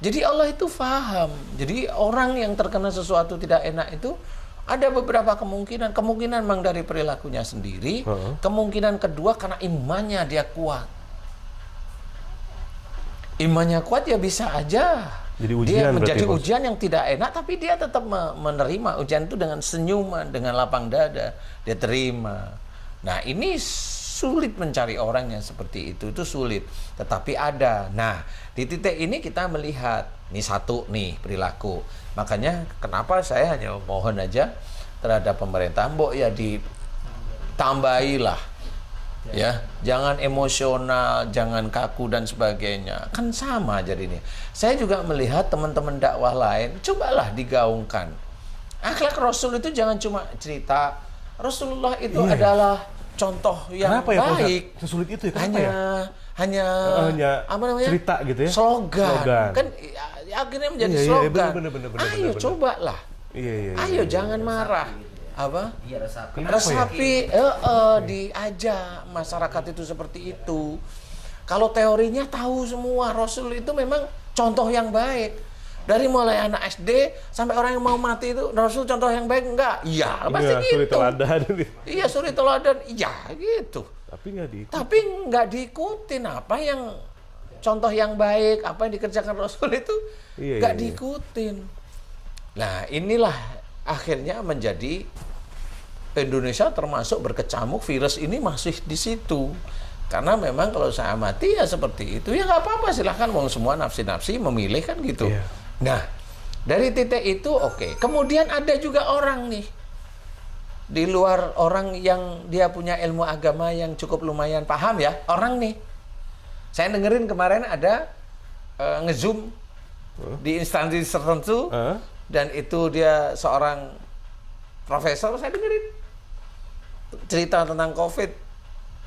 Jadi Allah itu paham. Jadi orang yang terkena sesuatu tidak enak itu ada beberapa kemungkinan. Kemungkinan memang dari perilakunya sendiri. Kemungkinan kedua karena imannya dia kuat. Imannya kuat ya bisa aja. Jadi ujian dia menjadi berarti, ujian yang tidak enak, tapi dia tetap menerima ujian itu dengan senyuman, dengan lapang dada. Dia terima. Nah, ini sulit mencari orang yang seperti itu sulit, tetapi ada. Nah, di titik ini kita melihat ini satu nih perilaku. Makanya kenapa saya hanya mohon aja terhadap pemerintah, mbok ya ditambahilah ya, jangan emosional, jangan kaku dan sebagainya. Kan sama jadinya. Saya juga melihat teman-teman dakwah lain, cobalah digaungkan. Akhlak Rasul itu jangan cuma cerita. Rasulullah itu adalah contoh yang baik. Sesulit itu ya? Hanya apa namanya? Cerita gitu ya? Slogan. Kan akhirnya menjadi slogan. Ayo cobalah. Ayo jangan marah. Apa? Iya, resapi. Diajak masyarakat itu seperti itu. Kalau teorinya tahu semua, Rasul itu memang contoh yang baik. Dari mulai anak SD sampai orang yang mau mati itu, Rasul contoh yang baik enggak? Iya, pasti gitu. Suri teladan. Iya, suri teladan. Iya, gitu. Tapi nggak diikutin apa yang contoh yang baik, apa yang dikerjakan Rasul itu nggak diikutin. Nah, inilah akhirnya menjadi Indonesia termasuk berkecamuk, virus ini masih di situ. Karena memang kalau saya amati ya seperti itu, ya nggak apa-apa, silahkan, wong semua nafsi-nafsi memilih kan gitu. Iya. Nah, dari titik itu oke. Kemudian ada juga orang nih, di luar orang yang dia punya ilmu agama yang cukup lumayan paham ya, orang nih. Saya dengerin kemarin ada nge-zoom di instansi tertentu, dan itu dia seorang profesor, saya dengerin cerita tentang COVID.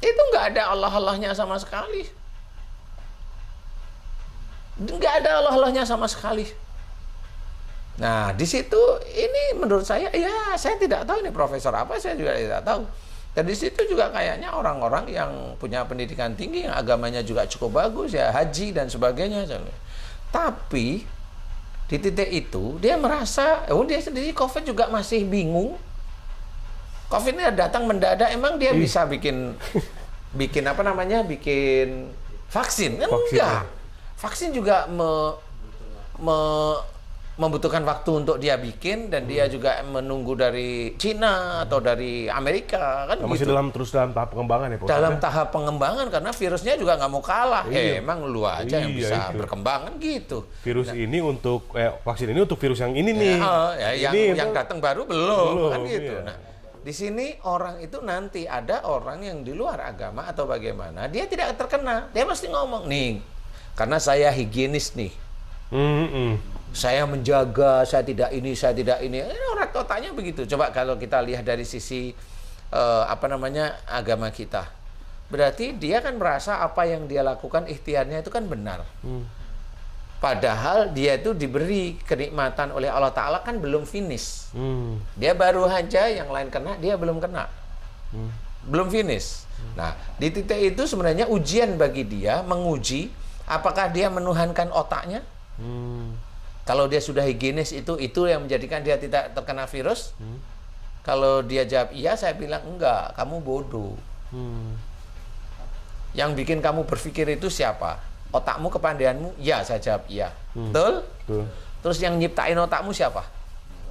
Itu nggak ada Allah-Allahnya sama sekali. Nggak ada Allah-Allahnya sama sekali. Nah, di situ ini menurut saya, ya saya tidak tahu ini profesor apa, saya juga tidak tahu. Dan di situ juga kayaknya orang-orang yang punya pendidikan tinggi, yang agamanya juga cukup bagus, ya haji dan sebagainya. Tapi di titik itu dia merasa, dia sendiri COVID juga masih bingung. COVID ini datang mendadak, emang dia bisa bikin apa namanya, bikin vaksin? Kan enggak. Vaksin juga membutuhkan waktu untuk dia bikin, dan dia juga menunggu dari Cina atau dari Amerika kan. Masih gitu. terus dalam tahap pengembangan ya Pak? Dalam tahap pengembangan, karena virusnya juga nggak mau kalah. Emang lu aja yang bisa itu. berkembang kan gitu. Virus ini untuk vaksin ini untuk virus yang ini nih. Yang datang baru belum kan gitu. Iya. Nah, di sini orang itu nanti ada orang yang di luar agama atau bagaimana, dia tidak terkena. Dia pasti ngomong nih, karena saya higienis nih. Saya menjaga, saya tidak ini, saya tidak ini. Orang otaknya begitu. Coba kalau kita lihat dari sisi agama kita, berarti dia kan merasa apa yang dia lakukan, ikhtiarnya itu kan benar. Padahal dia itu diberi kenikmatan oleh Allah Ta'ala kan belum finish. Dia baru aja, yang lain kena, dia belum kena. Belum finish. Nah, di titik itu sebenarnya ujian bagi dia, menguji apakah dia menuhankan otaknya. Kalau dia sudah higienis, itu yang menjadikan dia tidak terkena virus. Kalau dia jawab iya, saya bilang enggak, kamu bodoh. Yang bikin kamu berpikir itu siapa? Otakmu, kepandaianmu? Ya, saya jawab iya. Betul? Terus yang nyiptain otakmu siapa?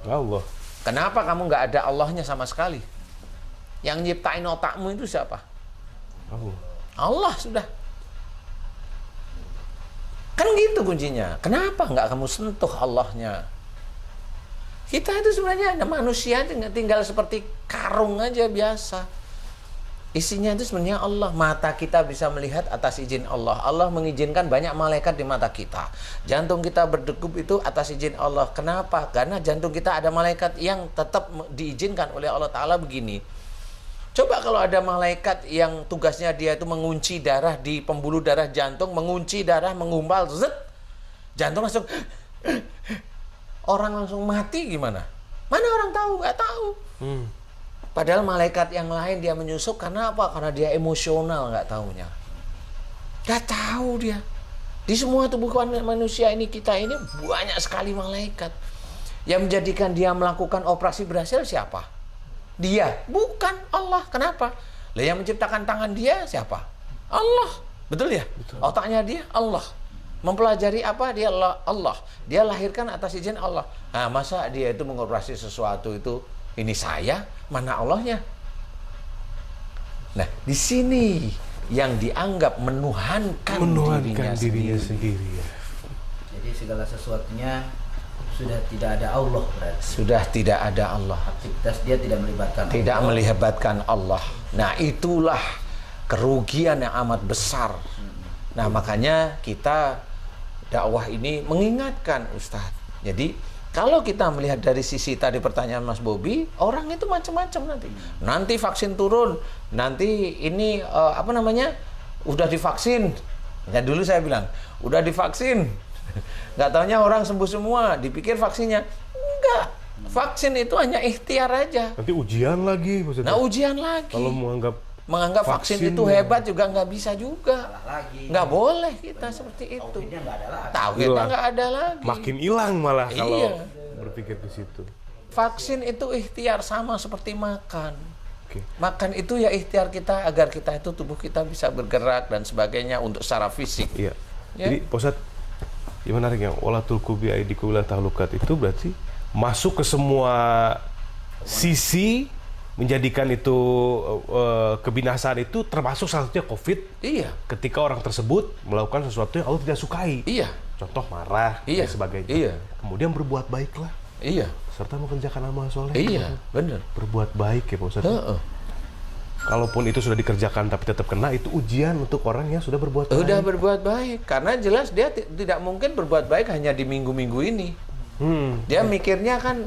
Allah. Kenapa kamu nggak ada Allahnya sama sekali? Yang nyiptain otakmu itu siapa? Allah sudah. Kan gitu kuncinya. Kenapa nggak kamu sentuh Allahnya? Kita itu sebenarnya manusia tinggal seperti karung aja biasa. Isinya itu sebenarnya Allah. Mata kita bisa melihat atas izin Allah. Allah mengizinkan banyak malaikat di mata kita. Jantung kita berdegup itu atas izin Allah. Kenapa? Karena jantung kita ada malaikat yang tetap diizinkan oleh Allah Ta'ala begini. Coba kalau ada malaikat yang tugasnya dia itu mengunci darah di pembuluh darah jantung, mengunci darah, mengumpal, zet, jantung langsung, orang langsung mati gimana? Mana orang tahu? Nggak tahu. Padahal malaikat yang lain dia menyusup karena apa? Karena dia emosional, nggak tahunya. Nggak tahu dia. Di semua tubuh manusia ini, kita ini banyak sekali malaikat. Yang menjadikan dia melakukan operasi berhasil siapa? Dia, bukan Allah. Kenapa? Lah yang menciptakan tangan dia siapa? Allah. Betul ya? Betul. Otaknya dia Allah. Mempelajari apa? Dia Allah. Dia lahirkan atas izin Allah. Nah, masa dia itu mengoperasi sesuatu itu, ini saya, mana Allahnya? Nah, di sini yang dianggap menuhankan dirinya sendiri. Ya. Jadi segala sesuatunya sudah tidak ada Allah berarti. Sudah tidak ada Allah. Aktivitas dia tidak melibatkan Allah. Tidak melibatkan Allah. Nah, itulah kerugian yang amat besar. Nah, makanya kita dakwah ini mengingatkan Ustadz. Jadi, kalau kita melihat dari sisi tadi pertanyaan Mas Bobi, orang itu macam-macam nanti. Nanti vaksin turun, nanti ini udah divaksin. Ya dulu saya bilang, udah divaksin. Nggak taunya orang sembuh semua, dipikir vaksinnya. Enggak, vaksin itu hanya ikhtiar aja. Nanti ujian lagi maksudnya. Nah, ujian lagi. Kalau menganggap vaksin itu hebat juga nggak bisa juga. Lagi. Nggak boleh kita seperti itu. Tauhidnya nggak ada lagi. Tauhidnya nggak ada lagi. makin hilang malah kalau Iya. berpikir di situ. Vaksin itu ikhtiar sama seperti makan. Oke. Makan itu ya ikhtiar kita agar kita itu tubuh kita bisa bergerak dan sebagainya untuk secara fisik. Iya. Ya. Jadi Posat, yang menariknya, wala tulqu bi aydikum ila tahlukat itu berarti masuk ke semua sisi menjadikan itu kebinasaan itu termasuk salah satunya COVID. Iya. Ketika orang tersebut melakukan sesuatu yang Allah tidak sukai. Iya. Contoh marah Iya. dan sebagainya. Iya. Kemudian berbuat baiklah Iya. serta mengerjakan amal soleh. Iya, benar. Berbuat baik ya Pak Ustadz. Heeh. Kalaupun itu sudah dikerjakan tapi tetap kena, itu ujian untuk orang yang sudah berbuat baik. Udah berbuat baik, karena jelas dia tidak mungkin berbuat baik hanya di minggu-minggu ini. Dia mikirnya kan,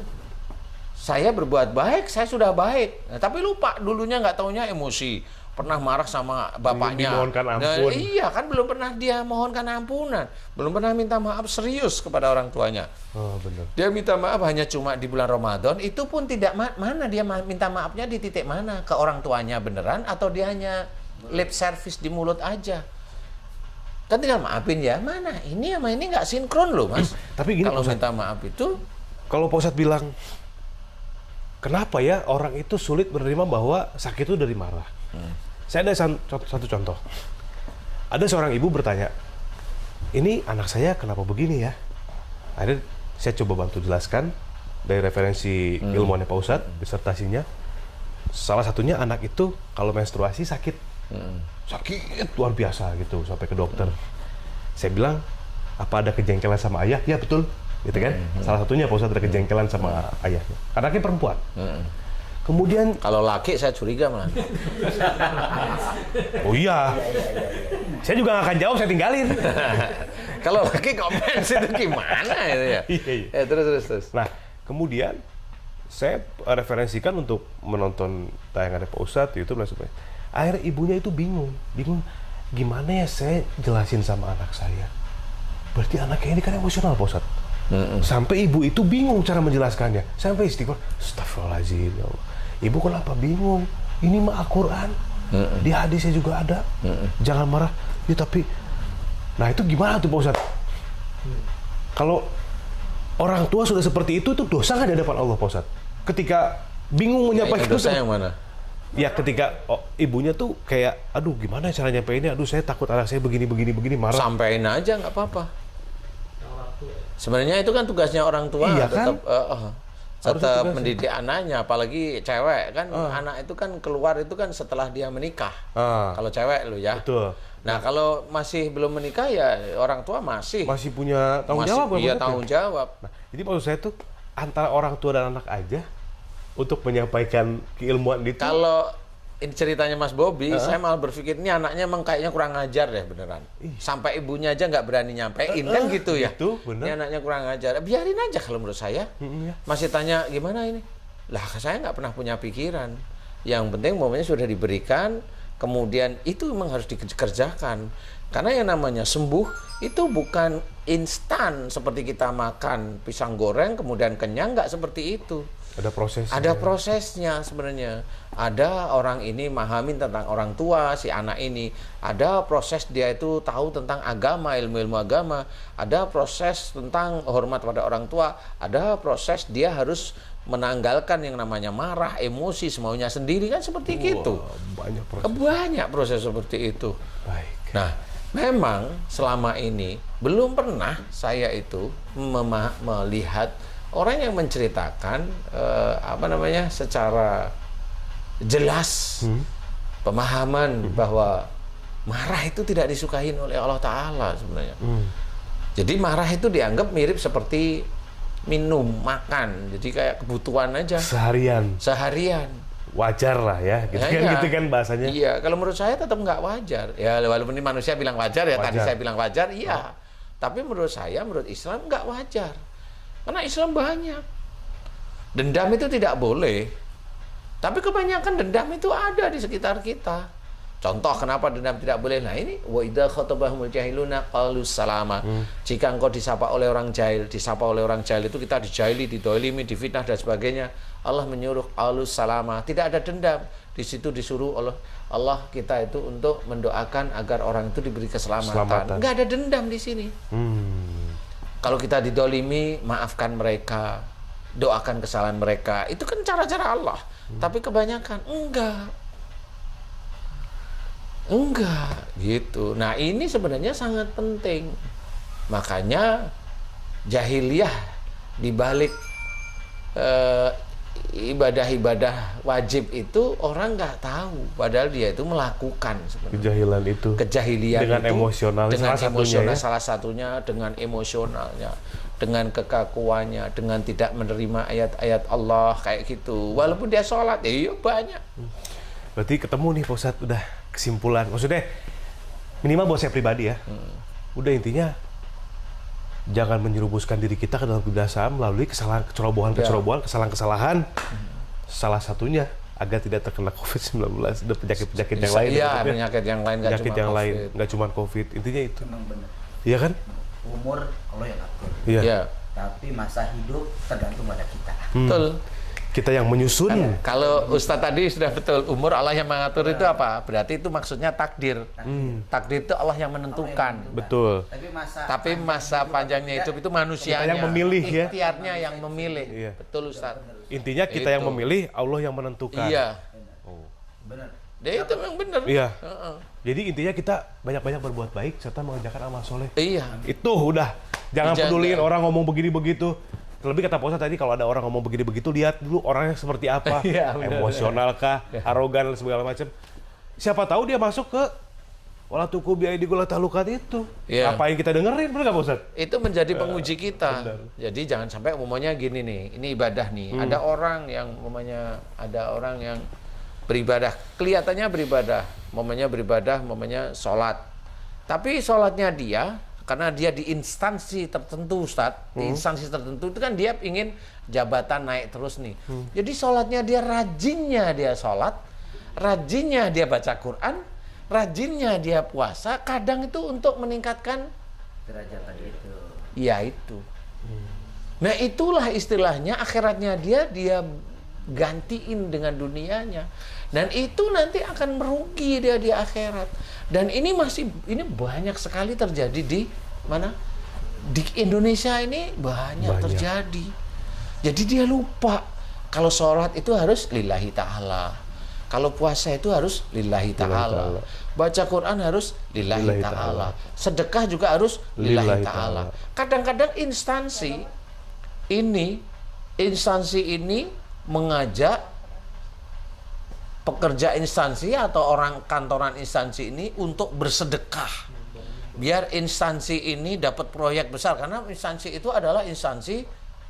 saya berbuat baik, saya sudah baik. Nah, tapi lupa dulunya nggak taunya emosi, pernah marah sama bapaknya. Dimohonkan ampun. Nah, iya kan belum pernah dia mohonkan ampunan, belum pernah minta maaf serius kepada orang tuanya. Oh, benar. Dia minta maaf hanya cuma di bulan Ramadan, itu pun tidak mana dia minta maafnya di titik mana, ke orang tuanya beneran atau dia hanya lip service di mulut aja. Kan tinggal maafin ya, mana ini sama ini nggak sinkron loh Mas. Tapi gini, kalau Pak Ustadz, minta maaf itu, kalau Pak Ustadz bilang, kenapa ya orang itu sulit menerima bahwa sakit itu dari marah? Saya ada satu contoh. Ada seorang ibu bertanya, ini anak saya kenapa begini ya? Akhirnya saya coba bantu jelaskan dari referensi ilmuannya Pak Ustadz, disertasinya. Salah satunya anak itu kalau menstruasi sakit. Sakit luar biasa gitu, sampai ke dokter. Saya bilang, apa ada kejengkelan sama ayah? Ya betul, gitu kan? Salah satunya Pak Ustadz ada kejengkelan sama ayahnya. Anaknya perempuan. Kemudian kalau laki saya curiga malah. oh iya, saya juga nggak akan jawab, saya tinggalin. Kalau laki komen itu gimana itu ya? Iya. Terus. Nah, kemudian saya referensikan untuk menonton tayangan Pak Ustadz di YouTube dan sebagainya. Akhirnya ibunya itu bingung gimana ya saya jelasin sama anak saya. Berarti anaknya ini kan emosional Pak Ustadz. Sampai ibu itu bingung cara menjelaskannya. Sampai istighfar, astagfirullahaladzim ya Allah. Ibu kenapa bingung? Ini mah Al-Quran. Di hadisnya juga ada. Jangan marah. Ya tapi, nah itu gimana tuh Pak Ustadz? Kalau orang tua sudah seperti itu dosa nggak di hadapan Allah Pak Ustadz? Ketika bingung menyampaikan itu dosa yang mana? Ya ketika ibunya tuh kayak, aduh gimana cara nyampeinnya? Aduh saya takut anak saya begini marah. Sampein aja nggak apa-apa. Sebenarnya itu kan tugasnya orang tua, iya, tetap kan? tetap mendidik anaknya, apalagi cewek kan. Anak itu kan keluar itu kan setelah dia menikah. Kalau cewek lo ya. Betul. Nah kalau masih belum menikah ya orang tua masih punya tanggung jawab. Iya tanggung jawab. Nah, jadi maksud saya tuh antara orang tua dan anak aja untuk menyampaikan keilmuan itu. Kalau ini ceritanya Mas Bobby, saya malah berpikir ini anaknya emang kayaknya kurang ngajar deh beneran. Sampai ibunya aja nggak berani nyampein kan gitu ya. Itu bener. Ini anaknya kurang ngajar. Biarin aja kalau menurut saya. Masih tanya gimana ini? Lah saya nggak pernah punya pikiran. Yang penting momennya sudah diberikan, kemudian itu memang harus dikerjakan. Karena yang namanya sembuh itu bukan instan seperti kita makan pisang goreng kemudian kenyang, nggak seperti itu. Ada prosesnya. Ada prosesnya sebenarnya. Ada orang ini memahami tentang orang tua si anak ini. Ada proses dia itu tahu tentang agama, ilmu-ilmu agama. Ada proses tentang hormat pada orang tua. Ada proses dia harus menanggalkan yang namanya marah, emosi, semaunya sendiri kan seperti gitu. Banyak proses seperti itu. Baik. Nah, memang selama ini belum pernah saya itu melihat orang yang menceritakan secara jelas pemahaman bahwa marah itu tidak disukain oleh Allah Ta'ala sebenarnya. Jadi marah itu dianggap mirip seperti minum, makan, jadi kayak kebutuhan aja. Seharian. Wajar lah ya, gitu kan bahasanya. Iya, kalau menurut saya tetap nggak wajar. Ya walaupun ini manusia bilang wajar ya, tadi saya bilang wajar, iya. Tapi menurut saya, menurut Islam nggak wajar. Karena Islam banyak. Dendam itu tidak boleh. Tapi kebanyakan dendam itu ada di sekitar kita. Contoh kenapa dendam tidak boleh? Nah ini wa idza khatabahumul jahiluna qalu salama. Jika engkau disapa oleh orang jahil itu kita dijahili, didolimi, difitnah dan sebagainya. Allah menyuruh alus salama. Tidak ada dendam. Di situ disuruh Allah kita itu untuk mendoakan agar orang itu diberi keselamatan. Enggak ada dendam di sini. Kalau kita didolimi, maafkan mereka, doakan kesalahan mereka. Itu kan cara-cara Allah. Tapi kebanyakan enggak gitu. Nah ini sebenarnya sangat penting. Makanya jahiliyah dibalik ibadah-ibadah wajib itu orang nggak tahu, padahal dia itu melakukan sebenarnya. Kejahilan itu. Kejahilian Dengan itu, emosional, dengan salah emosional satunya ya. salah satunya, dengan emosionalnya, dengan kekakuannya, dengan tidak menerima ayat-ayat Allah kayak gitu. Walaupun dia sholat, iya banyak. Berarti ketemu nih Pak Ustadz, udah kesimpulan. Maksudnya minimal buat saya pribadi ya. Udah intinya jangan menyerumuskan diri kita ke dalam kebiasaan melalui kesalahan, kecerobohan, kesalahan-kesalahan. Salah satunya agar tidak terkena COVID-19 dan penyakit-penyakit yang lain. Iya, maksudnya. penyakit yang lain nggak Penyakit cuma yang lain, COVID. nggak cuma COVID. Intinya itu. Memang benar. Iya kan? Umur Allah yang atur. Iya. Iya, Tapi masa hidup tergantung pada kita. betul. Kita yang menyusun. Kalau Ustadz tadi sudah betul, umur Allah yang mengatur itu apa? Berarti itu maksudnya takdir. Takdir itu Allah yang menentukan. Betul. Tapi masa panjangnya hidup itu manusianya. Kita yang memilih ya. Ikhtiarnya yang memilih. Iya. Betul Ustadz. Intinya kita yang Itu. memilih, Allah yang menentukan. Iya. Benar. Dia itu memang benar. Iya. Heeh. Jadi intinya kita banyak-banyak berbuat baik serta mengerjakan amal soleh. Iya. Itu udah. Jangan Dijaga. peduliin orang ngomong begini begitu. Terlebih kata Pak Ustadz tadi, kalau ada orang ngomong begini begitu, lihat dulu orangnya seperti apa. Iya, benar. Emosional kah, arogan dan segala macam. Siapa tahu dia masuk ke wala tuku biaya di gula talukat itu. Iya. Ngapain kita dengerin, bener nggak Pak Ustadz? Itu menjadi penguji kita. Jadi jangan sampai umumnya gini nih, ini ibadah nih. Ada orang yang beribadah, kelihatannya beribadah, sholat. Tapi sholatnya dia, karena dia di instansi tertentu, Ustadz, di instansi tertentu itu kan dia ingin jabatan naik terus nih. Jadi sholatnya dia, rajinnya dia sholat, rajinnya dia baca Quran, rajinnya dia puasa, kadang itu untuk meningkatkan Derajat tadi itu. ya itu. Nah itulah istilahnya akhiratnya dia gantiin dengan dunianya. Dan itu nanti akan merugi dia di akhirat. Dan ini banyak sekali terjadi di mana? Di Indonesia ini banyak terjadi. Jadi dia lupa kalau sholat itu harus lillahi ta'ala. Kalau puasa itu harus lillahi ta'ala. Baca Quran harus lillahi ta'ala. Sedekah juga harus lillahi ta'ala. Kadang-kadang instansi ini mengajak pekerja instansi atau orang kantoran instansi ini untuk bersedekah. Biar instansi ini dapat proyek besar. Karena instansi itu adalah instansi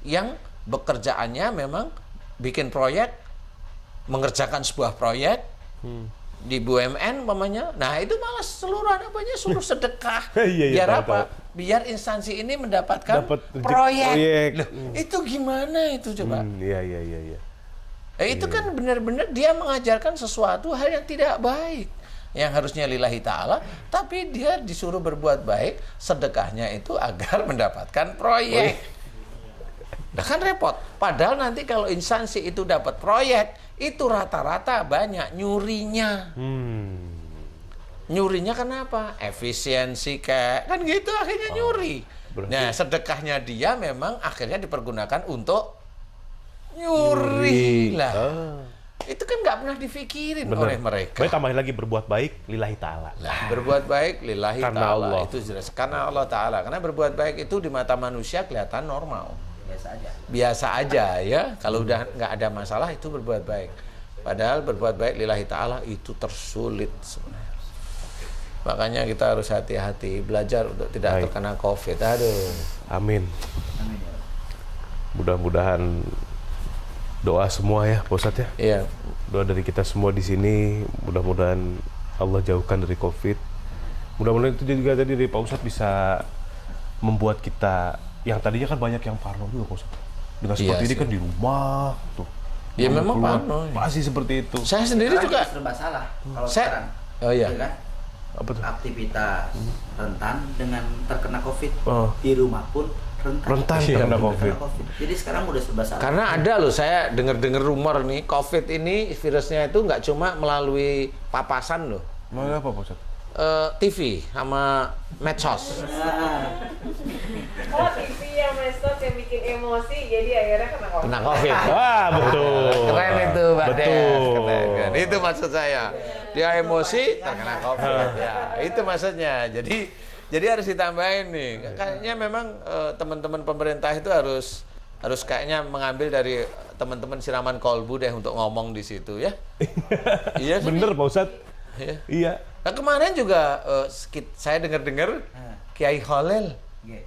yang bekerjaannya memang bikin proyek, mengerjakan sebuah proyek di BUMN umpamanya. Nah itu malah seluruh suruh sedekah. Iya, Biar tahu, apa? Biar instansi ini mendapatkan proyek. Loh, itu gimana itu coba? Iya. Itu kan benar-benar dia mengajarkan sesuatu hal yang tidak baik. Yang harusnya lillahi ta'ala, tapi dia disuruh berbuat baik, sedekahnya itu agar mendapatkan proyek. Nah kan repot. Padahal nanti kalau instansi itu dapat proyek, itu rata-rata banyak nyurinya. Nyurinya kenapa? Efisiensi kayak kan gitu akhirnya nyuri. Nah sedekahnya dia memang akhirnya dipergunakan untuk nyuri lah. Itu kan nggak pernah dipikirin oleh mereka. Baik, tambahin lagi berbuat baik lillahi ta'ala. Berbuat baik lillahi Karena ta'ala Allah. itu jelas karena Allah ta'ala. Karena berbuat baik itu di mata manusia kelihatan normal. Biasa aja ya. Kalau udah nggak ada masalah itu berbuat baik. Padahal berbuat baik lillahi ta'ala itu tersulit sebenarnya. Makanya kita harus hati-hati belajar untuk tidak terkena COVID. Aduh. Amin. Mudah-mudahan doa semua ya, Pak Ustadz ya. Iya. Doa dari kita semua di sini, mudah-mudahan Allah jauhkan dari COVID. Mudah-mudahan itu juga tadi dari Pak Ustadz bisa membuat kita yang tadinya kan banyak yang parno juga Pak Ustadz. Dengan seperti ini kan di rumah tuh. Ya memang keluar, parno. pasti seperti itu. Saya sendiri juga. Serba salah kalau Saya- sekarang. Oh iya. Kan? Apa tuh? Aktivitas rentan dengan terkena COVID. Oh. Di rumah pun rentan Terkena terkena COVID. Jadi sekarang udah serba salah. Karena ada loh, saya dengar-dengar rumor nih, COVID ini virusnya itu nggak cuma melalui papasan loh, Mau apa Pak Ustadz? TV sama medsos. Oh, TV yang medsos yang bikin emosi, jadi akhirnya kena COVID. Kena COVID. Ah, betul. Keren itu, Mbak Des. Betul. Keren. Itu maksud saya. Dia emosi, terkena COVID. Ya, itu maksudnya. Jadi harus ditambahin nih. Kayaknya memang teman-teman pemerintah itu harus harus kayaknya mengambil dari teman-teman siraman kolbu deh untuk ngomong di situ ya. Iya kan? Bener Pak Ustadz. Iya. Iya. Nah kemarin juga saya dengar-dengar Kiai Khalil Nggih.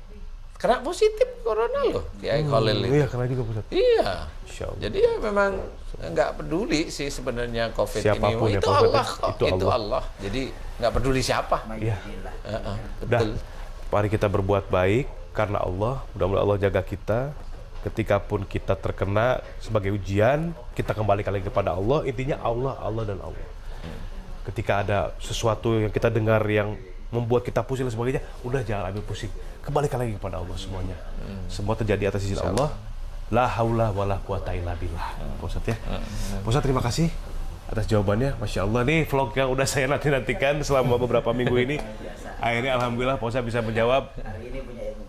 kena positif corona loh, Kiai Khalil itu. Iya, karena juga Pak Ustadz. Iya. Insya Allah. Jadi ya memang nggak peduli sih sebenarnya COVID Siapapun ini. ya, Itu Pak Ustadz, Allah ya. kok. Itu Itu Allah. Allah. Jadi nggak peduli siapa. Iya. Alhamdulillah. Betul. Mari kita berbuat baik karena Allah. Mudah-mudahan Allah jaga kita. Ketika pun kita terkena sebagai ujian, kita kembalikan lagi kepada Allah. Intinya Allah, Allah dan Allah. Ketika ada sesuatu yang kita dengar yang membuat kita pusing dan sebagainya, udah jangan ambil pusing. Kembalikan lagi kepada Allah semuanya. Semua terjadi atas izin Allah. La haula wala quwata illa billah. Pak Ustadz ya. Pak Ustadz terima kasih atas jawabannya. Masya Allah nih vlog yang udah saya nantikan selama beberapa minggu ini. Akhirnya alhamdulillah Pak Ustadz bisa menjawab. Hari ini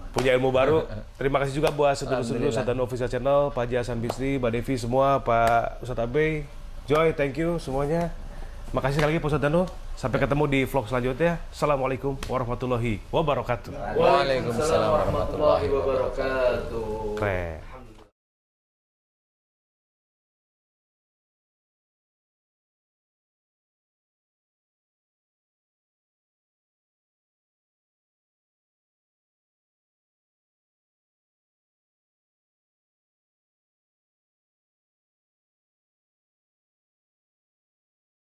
Punya ilmu baru. Terima kasih juga buat sedulur-sedulur Sadano Official Channel, Pak Haji Hasan Bisri, Mbak Devi semua, Pak Ustadz Abe, Joy, thank you semuanya. Makasih sekali lagi Pak Ustadz Dano. Sampai ketemu di vlog selanjutnya. Assalamualaikum warahmatullahi wabarakatuh. Waalaikumsalam warahmatullahi wabarakatuh. Keren.